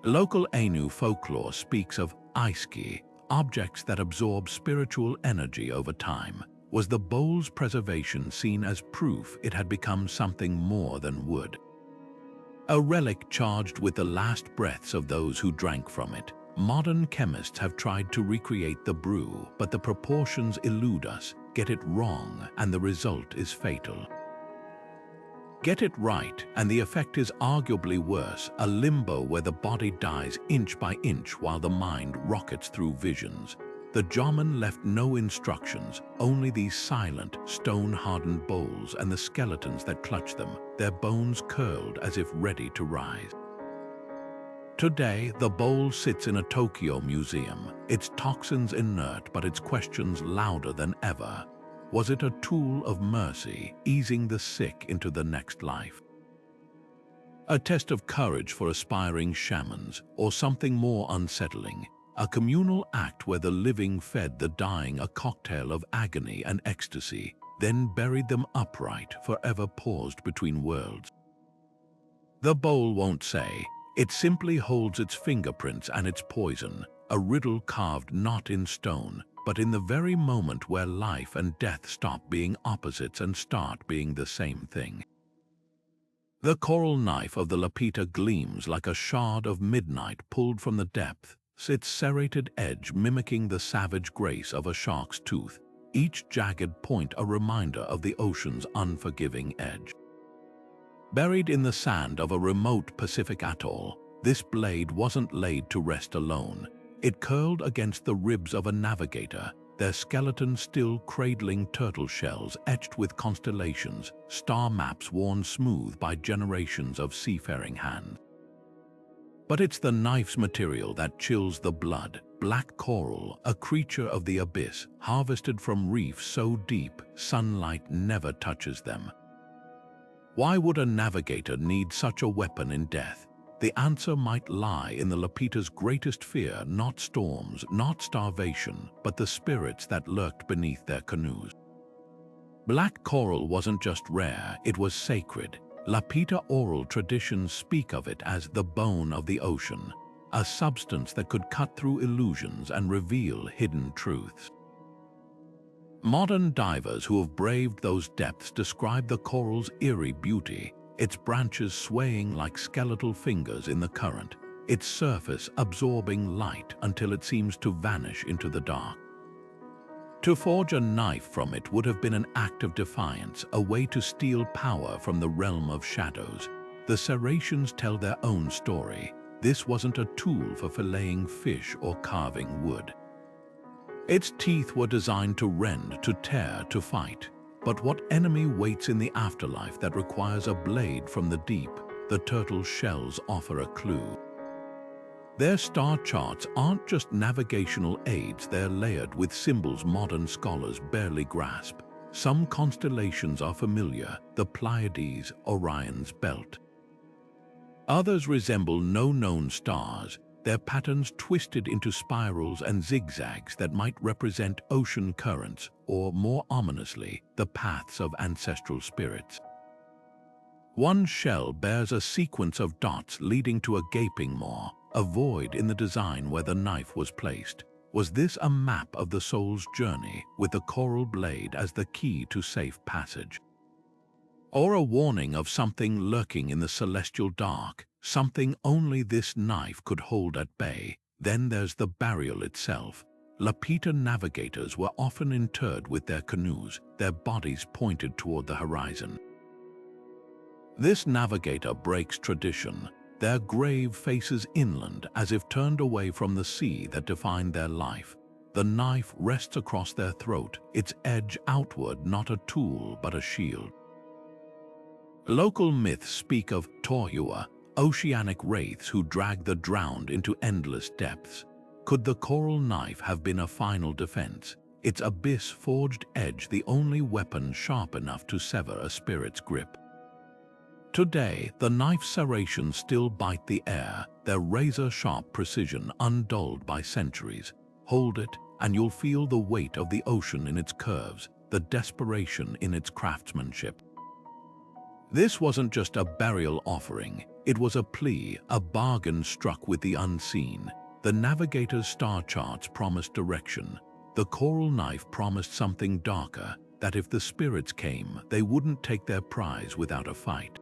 Local Ainu folklore speaks of aiski, objects that absorb spiritual energy over time. Was the bowl's preservation seen as proof it had become something more than wood? A relic charged with the last breaths of those who drank from it. Modern chemists have tried to recreate the brew, but the proportions elude us, get it wrong, and the result is fatal. Get it right, and the effect is arguably worse, a limbo where the body dies inch by inch while the mind rockets through visions. The German left no instructions, only these silent, stone-hardened bowls and the skeletons that clutch them, their bones curled as if ready to rise. Today, the bowl sits in a Tokyo museum, its toxins inert but its questions louder than ever. Was it a tool of mercy, easing the sick into the next life? A test of courage for aspiring shamans, or something more unsettling, a communal act where the living fed the dying a cocktail of agony and ecstasy, then buried them upright, forever paused between worlds? The bowl won't say. It simply holds its fingerprints and its poison, a riddle carved not in stone, but in the very moment where life and death stop being opposites and start being the same thing. The coral knife of the Lapita gleams like a shard of midnight pulled from the depth, its serrated edge mimicking the savage grace of a shark's tooth, each jagged point a reminder of the ocean's unforgiving edge. Buried in the sand of a remote Pacific atoll, this blade wasn't laid to rest alone. It curled against the ribs of a navigator, their skeleton still cradling turtle shells etched with constellations, star maps worn smooth by generations of seafaring hands. But it's the knife's material that chills the blood. Black coral, a creature of the abyss, harvested from reefs so deep, sunlight never touches them. Why would a navigator need such a weapon in death? The answer might lie in the Lapita's greatest fear, not storms, not starvation, but the spirits that lurked beneath their canoes. Black coral wasn't just rare, it was sacred. Lapita oral traditions speak of it as the bone of the ocean, a substance that could cut through illusions and reveal hidden truths. Modern divers who have braved those depths describe the coral's eerie beauty, its branches swaying like skeletal fingers in the current, its surface absorbing light until it seems to vanish into the dark. To forge a knife from it would have been an act of defiance, a way to steal power from the realm of shadows. The serrations tell their own story. This wasn't a tool for filleting fish or carving wood. Its teeth were designed to rend, to tear, to fight. But what enemy waits in the afterlife that requires a blade from the deep? The turtle's shells offer a clue. Their star charts aren't just navigational aids, they're layered with symbols modern scholars barely grasp. Some constellations are familiar, the Pleiades, Orion's belt. Others resemble no known stars, their patterns twisted into spirals and zigzags that might represent ocean currents or, more ominously, the paths of ancestral spirits. One shell bears a sequence of dots leading to a gaping maw, a void in the design where the knife was placed. Was this a map of the soul's journey, with the coral blade as the key to safe passage? Or a warning of something lurking in the celestial dark, something only this knife could hold at bay? Then there's the burial itself. Lapita navigators were often interred with their canoes, their bodies pointed toward the horizon. This navigator breaks tradition. Their grave faces inland as if turned away from the sea that defined their life. The knife rests across their throat, its edge outward, not a tool but a shield. Local myths speak of Teotihuacan, oceanic wraiths who drag the drowned into endless depths. Could the coral knife have been a final defense, its abyss-forged edge the only weapon sharp enough to sever a spirit's grip? Today, the knife's serrations still bite the air, their razor-sharp precision undulled by centuries. Hold it, and you'll feel the weight of the ocean in its curves, the desperation in its craftsmanship. This wasn't just a burial offering, it was a plea, a bargain struck with the unseen. The navigator's star charts promised direction. The coral knife promised something darker, that if the spirits came, they wouldn't take their prize without a fight.